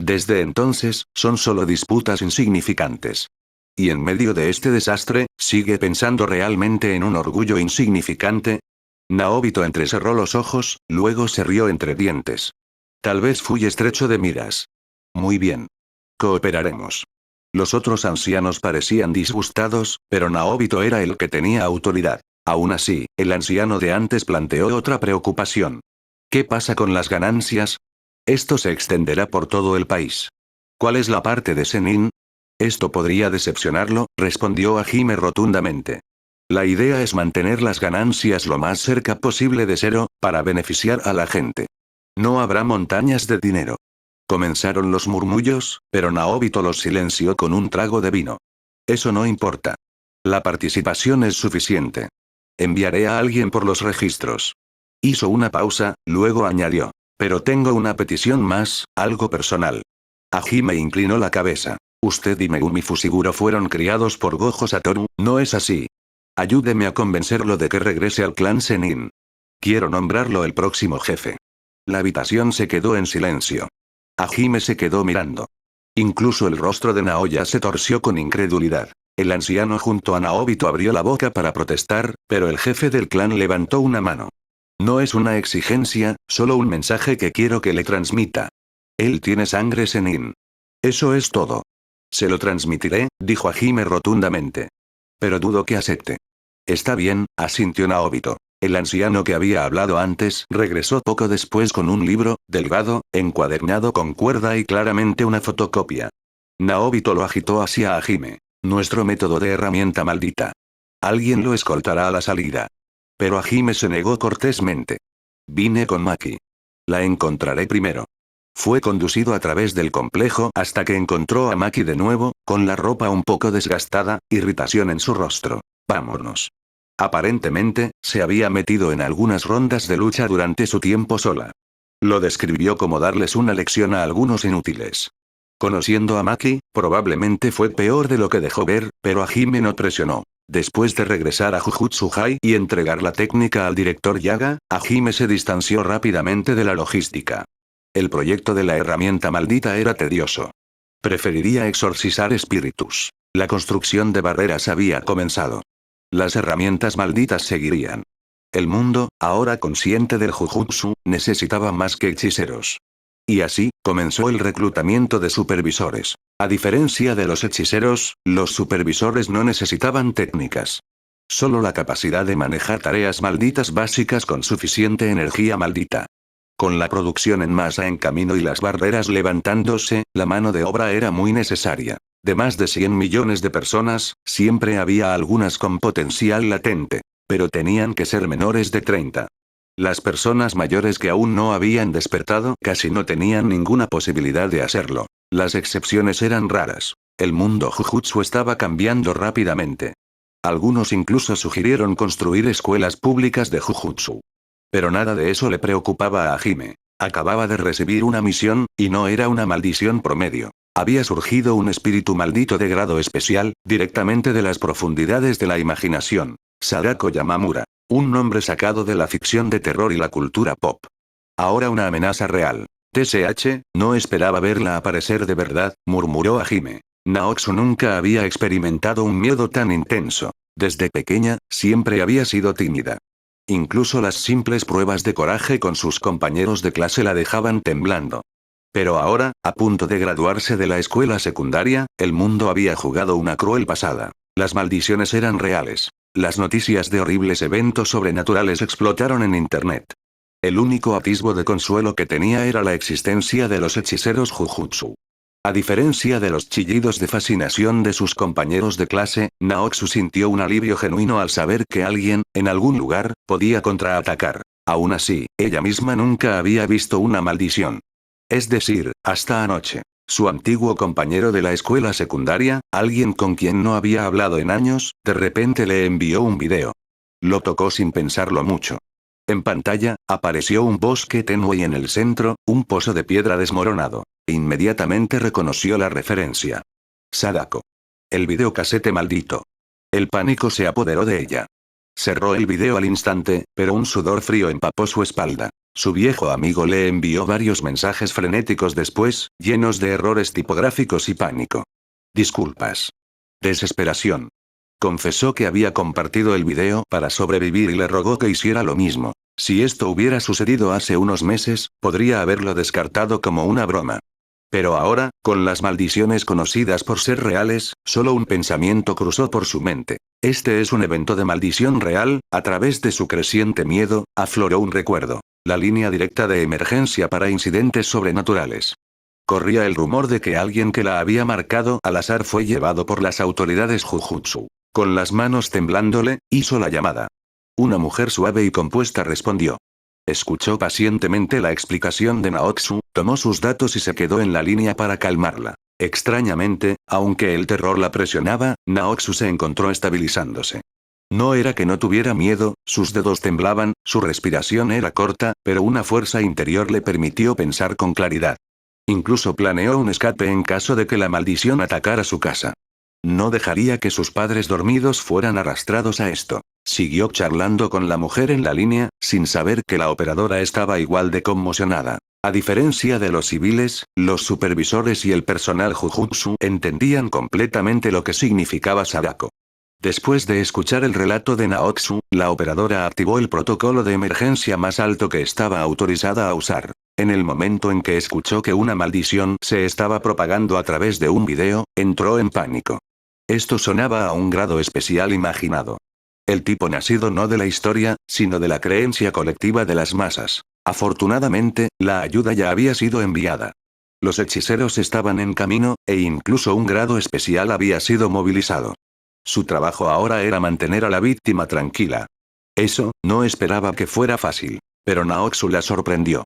Desde entonces, son solo disputas insignificantes. Y en medio de este desastre, ¿sigue pensando realmente en un orgullo insignificante? Naobito entrecerró los ojos, luego se rió entre dientes. Tal vez fui estrecho de miras. Muy bien. Cooperaremos. Los otros ancianos parecían disgustados, pero Naobito era el que tenía autoridad. Aún así, el anciano de antes planteó otra preocupación. ¿Qué pasa con las ganancias? Esto se extenderá por todo el país. ¿Cuál es la parte de Zenin? Esto podría decepcionarlo, respondió Hajime rotundamente. La idea es mantener las ganancias lo más cerca posible de cero, para beneficiar a la gente. No habrá montañas de dinero. Comenzaron los murmullos, pero Naobito los silenció con un trago de vino. Eso no importa. La participación es suficiente. Enviaré a alguien por los registros. Hizo una pausa, luego añadió. Pero tengo una petición más, algo personal. Hajime inclinó la cabeza. Usted y Megumi Fushiguro fueron criados por Gojo Satoru, ¿no es así? Ayúdeme a convencerlo de que regrese al clan Zenin. Quiero nombrarlo el próximo jefe. La habitación se quedó en silencio. Hajime se quedó mirando. Incluso el rostro de Naoya se torció con incredulidad. El anciano junto a Naobito abrió la boca para protestar, pero el jefe del clan levantó una mano. No es una exigencia, solo un mensaje que quiero que le transmita. Él tiene sangre Zenin. Eso es todo. Se lo transmitiré, dijo Hajime rotundamente. Pero dudo que acepte. Está bien, asintió Naobito. El anciano que había hablado antes regresó poco después con un libro, delgado, encuadernado con cuerda y claramente una fotocopia. Naobito lo agitó hacia Hajime. Nuestro método de herramienta maldita. Alguien lo escoltará a la salida. Pero Hajime se negó cortésmente. Vine con Maki. La encontraré primero. Fue conducido a través del complejo hasta que encontró a Maki de nuevo, con la ropa un poco desgastada, irritación en su rostro. Vámonos. Aparentemente, se había metido en algunas rondas de lucha durante su tiempo sola. Lo describió como darles una lección a algunos inútiles. Conociendo a Maki, probablemente fue peor de lo que dejó ver, pero Hajime no presionó. Después de regresar a Jujutsu High y entregar la técnica al director Yaga, Hajime se distanció rápidamente de la logística. El proyecto de la herramienta maldita era tedioso. Preferiría exorcizar espíritus. La construcción de barreras había comenzado. Las herramientas malditas seguirían. El mundo, ahora consciente del Jujutsu, necesitaba más que hechiceros. Y así, comenzó el reclutamiento de supervisores. A diferencia de los hechiceros, los supervisores no necesitaban técnicas. Solo la capacidad de manejar tareas malditas básicas con suficiente energía maldita. Con la producción en masa en camino y las barreras levantándose, la mano de obra era muy necesaria. De más de 100 millones de personas, siempre había algunas con potencial latente. Pero tenían que ser menores de 30. Las personas mayores que aún no habían despertado casi no tenían ninguna posibilidad de hacerlo. Las excepciones eran raras. El mundo Jujutsu estaba cambiando rápidamente. Algunos incluso sugirieron construir escuelas públicas de Jujutsu. Pero nada de eso le preocupaba a Hajime. Acababa de recibir una misión, y no era una maldición promedio. Había surgido un espíritu maldito de grado especial, directamente de las profundidades de la imaginación. Sadako Yamamura. Un nombre sacado de la ficción de terror y la cultura pop. Ahora una amenaza real. TSH, no esperaba verla aparecer de verdad, murmuró Hajime. Naotsu nunca había experimentado un miedo tan intenso. Desde pequeña, siempre había sido tímida. Incluso las simples pruebas de coraje con sus compañeros de clase la dejaban temblando. Pero ahora, a punto de graduarse de la escuela secundaria, el mundo había jugado una cruel pasada. Las maldiciones eran reales. Las noticias de horribles eventos sobrenaturales explotaron en Internet. El único atisbo de consuelo que tenía era la existencia de los hechiceros Jujutsu. A diferencia de los chillidos de fascinación de sus compañeros de clase, Naoxu sintió un alivio genuino al saber que alguien, en algún lugar, podía contraatacar. Aún así, ella misma nunca había visto una maldición. Es decir, hasta anoche. Su antiguo compañero de la escuela secundaria, alguien con quien no había hablado en años, de repente le envió un video. Lo tocó sin pensarlo mucho. En pantalla, apareció un bosque tenue y en el centro, un pozo de piedra desmoronado. Inmediatamente reconoció la referencia. Sadako. El videocasete maldito. El pánico se apoderó de ella. Cerró el video al instante, pero un sudor frío empapó su espalda. Su viejo amigo le envió varios mensajes frenéticos después, llenos de errores tipográficos y pánico. Disculpas. Desesperación. Confesó que había compartido el video para sobrevivir y le rogó que hiciera lo mismo. Si esto hubiera sucedido hace unos meses, podría haberlo descartado como una broma. Pero ahora, con las maldiciones conocidas por ser reales, solo un pensamiento cruzó por su mente. Este es un evento de maldición real. A través de su creciente miedo, afloró un recuerdo. La línea directa de emergencia para incidentes sobrenaturales. Corría el rumor de que alguien que la había marcado al azar fue llevado por las autoridades Jujutsu. Con las manos temblándole, hizo la llamada. Una mujer suave y compuesta respondió. Escuchó pacientemente la explicación de Naoxu, tomó sus datos y se quedó en la línea para calmarla. Extrañamente, aunque el terror la presionaba, Naoxu se encontró estabilizándose. No era que no tuviera miedo, sus dedos temblaban, su respiración era corta, pero una fuerza interior le permitió pensar con claridad. Incluso planeó un escape en caso de que la maldición atacara su casa. No dejaría que sus padres dormidos fueran arrastrados a esto. Siguió charlando con la mujer en la línea, sin saber que la operadora estaba igual de conmocionada. A diferencia de los civiles, los supervisores y el personal Jujutsu entendían completamente lo que significaba Sadako. Después de escuchar el relato de Naoxu, la operadora activó el protocolo de emergencia más alto que estaba autorizada a usar. En el momento en que escuchó que una maldición se estaba propagando a través de un video, entró en pánico. Esto sonaba a un grado especial imaginado. El tipo nacido no de la historia, sino de la creencia colectiva de las masas. Afortunadamente, la ayuda ya había sido enviada. Los hechiceros estaban en camino, e incluso un grado especial había sido movilizado. Su trabajo ahora era mantener a la víctima tranquila. Eso, no esperaba que fuera fácil. Pero Naoxu la sorprendió.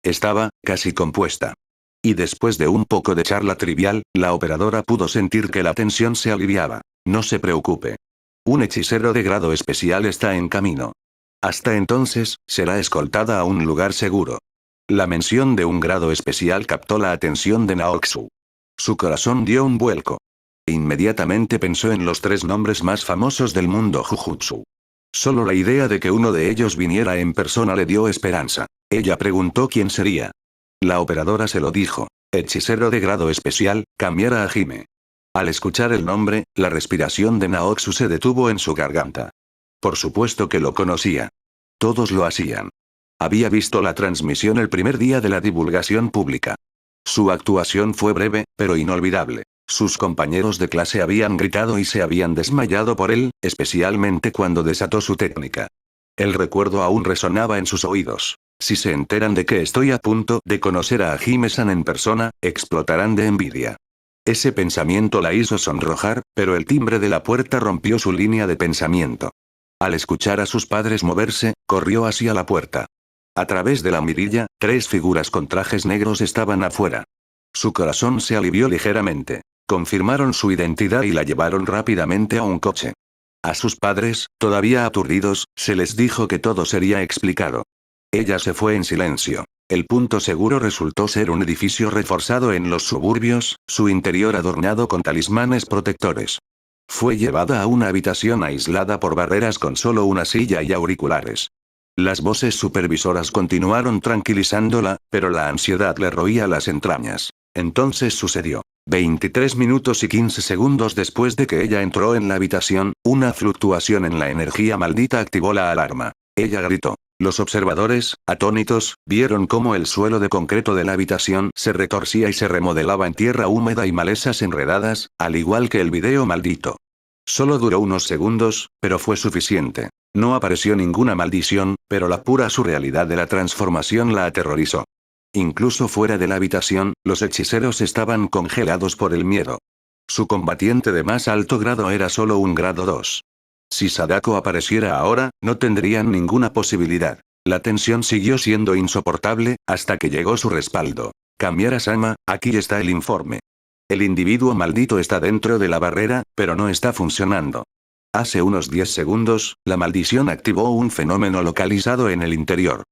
Estaba, casi compuesta. Y después de un poco de charla trivial, la operadora pudo sentir que la tensión se aliviaba. No se preocupe. Un hechicero de grado especial está en camino. Hasta entonces, será escoltada a un lugar seguro. La mención de un grado especial captó la atención de Naoxu. Su corazón dio un vuelco. Inmediatamente pensó en los 3 nombres más famosos del mundo Jujutsu. Solo la idea de que uno de ellos viniera en persona le dio esperanza. Ella preguntó quién sería. La operadora se lo dijo. Hechicero de grado especial, cambiara a Hime. Al escuchar el nombre, la respiración de Naoxu se detuvo en su garganta. Por supuesto que lo conocía. Todos lo hacían. Había visto la transmisión el primer día de la divulgación pública. Su actuación fue breve, pero inolvidable. Sus compañeros de clase habían gritado y se habían desmayado por él, especialmente cuando desató su técnica. El recuerdo aún resonaba en sus oídos. Si se enteran de que estoy a punto de conocer a Hime-san en persona, explotarán de envidia. Ese pensamiento la hizo sonrojar, pero el timbre de la puerta rompió su línea de pensamiento. Al escuchar a sus padres moverse, corrió hacia la puerta. A través de la mirilla, 3 figuras con trajes negros estaban afuera. Su corazón se alivió ligeramente. Confirmaron su identidad y la llevaron rápidamente a un coche. A sus padres, todavía aturdidos, se les dijo que todo sería explicado. Ella se fue en silencio. El punto seguro resultó ser un edificio reforzado en los suburbios, su interior adornado con talismanes protectores. Fue llevada a una habitación aislada por barreras con solo una silla y auriculares. Las voces supervisoras continuaron tranquilizándola, pero la ansiedad le roía las entrañas. Entonces sucedió. 23 minutos y 15 segundos después de que ella entró en la habitación, una fluctuación en la energía maldita activó la alarma. Ella gritó. Los observadores, atónitos, vieron cómo el suelo de concreto de la habitación se retorcía y se remodelaba en tierra húmeda y malezas enredadas, al igual que el video maldito. Solo duró unos segundos, pero fue suficiente. No apareció ninguna maldición, pero la pura surrealidad de la transformación la aterrorizó. Incluso fuera de la habitación, los hechiceros estaban congelados por el miedo. Su combatiente de más alto grado era solo un grado 2. Si Sadako apareciera ahora, no tendrían ninguna posibilidad. La tensión siguió siendo insoportable, hasta que llegó su respaldo. Kamiara-sama, aquí está el informe. El individuo maldito está dentro de la barrera, pero no está funcionando. Hace unos 10 segundos, la maldición activó un fenómeno localizado en el interior.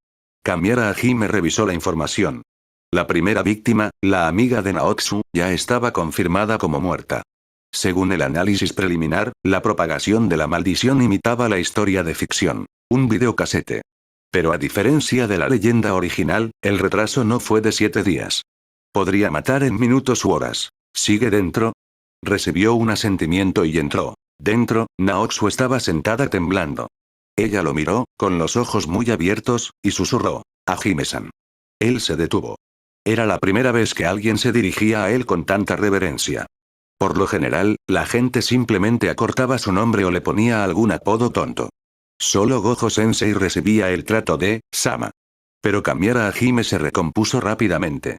Kamiara Hajime revisó la información. La primera víctima, la amiga de Naotsu, ya estaba confirmada como muerta. Según el análisis preliminar, la propagación de la maldición imitaba la historia de ficción. Un videocasete. Pero a diferencia de la leyenda original, el retraso no fue de 7 días. Podría matar en minutos u horas. ¿Sigue dentro? Recibió un asentimiento y entró. Dentro, Naotsu estaba sentada temblando. Ella lo miró, con los ojos muy abiertos, y susurró: Hajime-san. Él se detuvo. Era la primera vez que alguien se dirigía a él con tanta reverencia. Por lo general, la gente simplemente acortaba su nombre o le ponía algún apodo tonto. Solo Gojo-sensei recibía el trato de Sama. Pero Kamiara Hajime se recompuso rápidamente.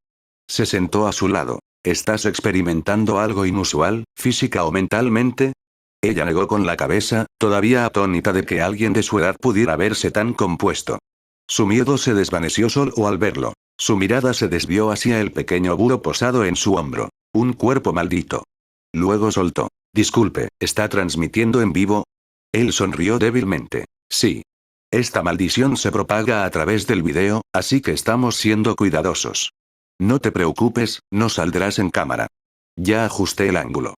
Se sentó a su lado. ¿Estás experimentando algo inusual, física o mentalmente? Ella negó con la cabeza, todavía atónita de que alguien de su edad pudiera verse tan compuesto. Su miedo se desvaneció solo al verlo. Su mirada se desvió hacia el pequeño búho posado en su hombro. Un cuerpo maldito. Luego soltó. Disculpe, ¿está transmitiendo en vivo? Él sonrió débilmente. Sí. Esta maldición se propaga a través del video, así que estamos siendo cuidadosos. No te preocupes, no saldrás en cámara. Ya ajusté el ángulo.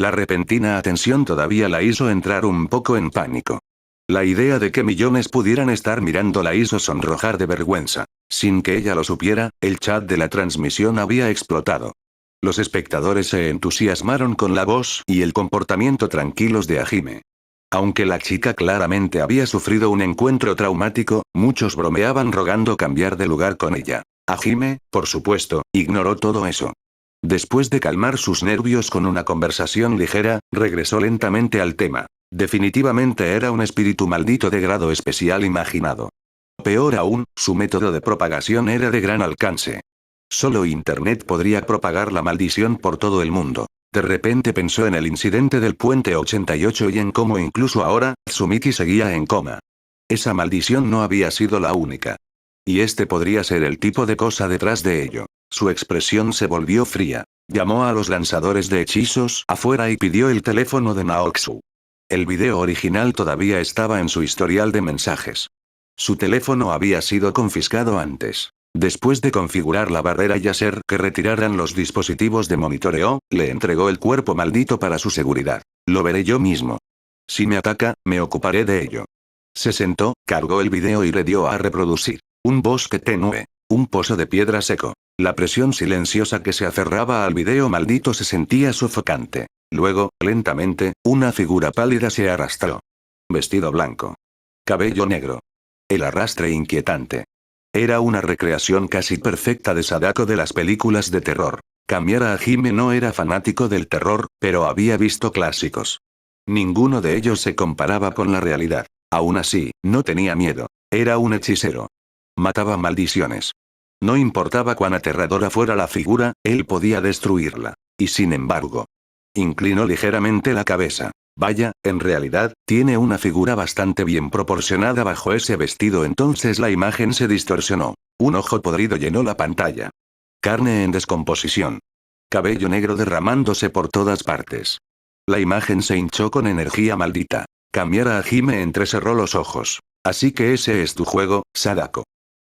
La repentina atención todavía la hizo entrar un poco en pánico. La idea de que millones pudieran estar mirando la hizo sonrojar de vergüenza. Sin que ella lo supiera, el chat de la transmisión había explotado. Los espectadores se entusiasmaron con la voz y el comportamiento tranquilos de Hajime. Aunque la chica claramente había sufrido un encuentro traumático, muchos bromeaban rogando cambiar de lugar con ella. Hajime, por supuesto, ignoró todo eso. Después de calmar sus nervios con una conversación ligera, regresó lentamente al tema. Definitivamente era un espíritu maldito de grado especial imaginado. Peor aún, su método de propagación era de gran alcance. Solo Internet podría propagar la maldición por todo el mundo. De repente pensó en el incidente del puente 88 y en cómo incluso ahora, Tsumiki seguía en coma. Esa maldición no había sido la única. Y este podría ser el tipo de cosa detrás de ello. Su expresión se volvió fría. Llamó a los lanzadores de hechizos afuera y pidió el teléfono de Naotsu. El video original todavía estaba en su historial de mensajes. Su teléfono había sido confiscado antes. Después de configurar la barrera y hacer que retiraran los dispositivos de monitoreo, le entregó el cuerpo maldito para su seguridad. Lo veré yo mismo. Si me ataca, me ocuparé de ello. Se sentó, cargó el video y le dio a reproducir. Un bosque tenue. Un pozo de piedra seco. La presión silenciosa que se aferraba al video maldito se sentía sofocante. Luego, lentamente, una figura pálida se arrastró. Vestido blanco. Cabello negro. El arrastre inquietante. Era una recreación casi perfecta de Sadako de las películas de terror. Kamiara Hajime no era fanático del terror, pero había visto clásicos. Ninguno de ellos se comparaba con la realidad. Aún así, no tenía miedo. Era un hechicero. Mataba maldiciones. No importaba cuán aterradora fuera la figura, él podía destruirla. Y sin embargo. Inclinó ligeramente la cabeza. Vaya, en realidad, tiene una figura bastante bien proporcionada bajo ese vestido. Entonces la imagen se distorsionó. Un ojo podrido llenó la pantalla. Carne en descomposición. Cabello negro derramándose por todas partes. La imagen se hinchó con energía maldita. Kamiara Hajime entrecerró los ojos. Así que ese es tu juego, Sadako.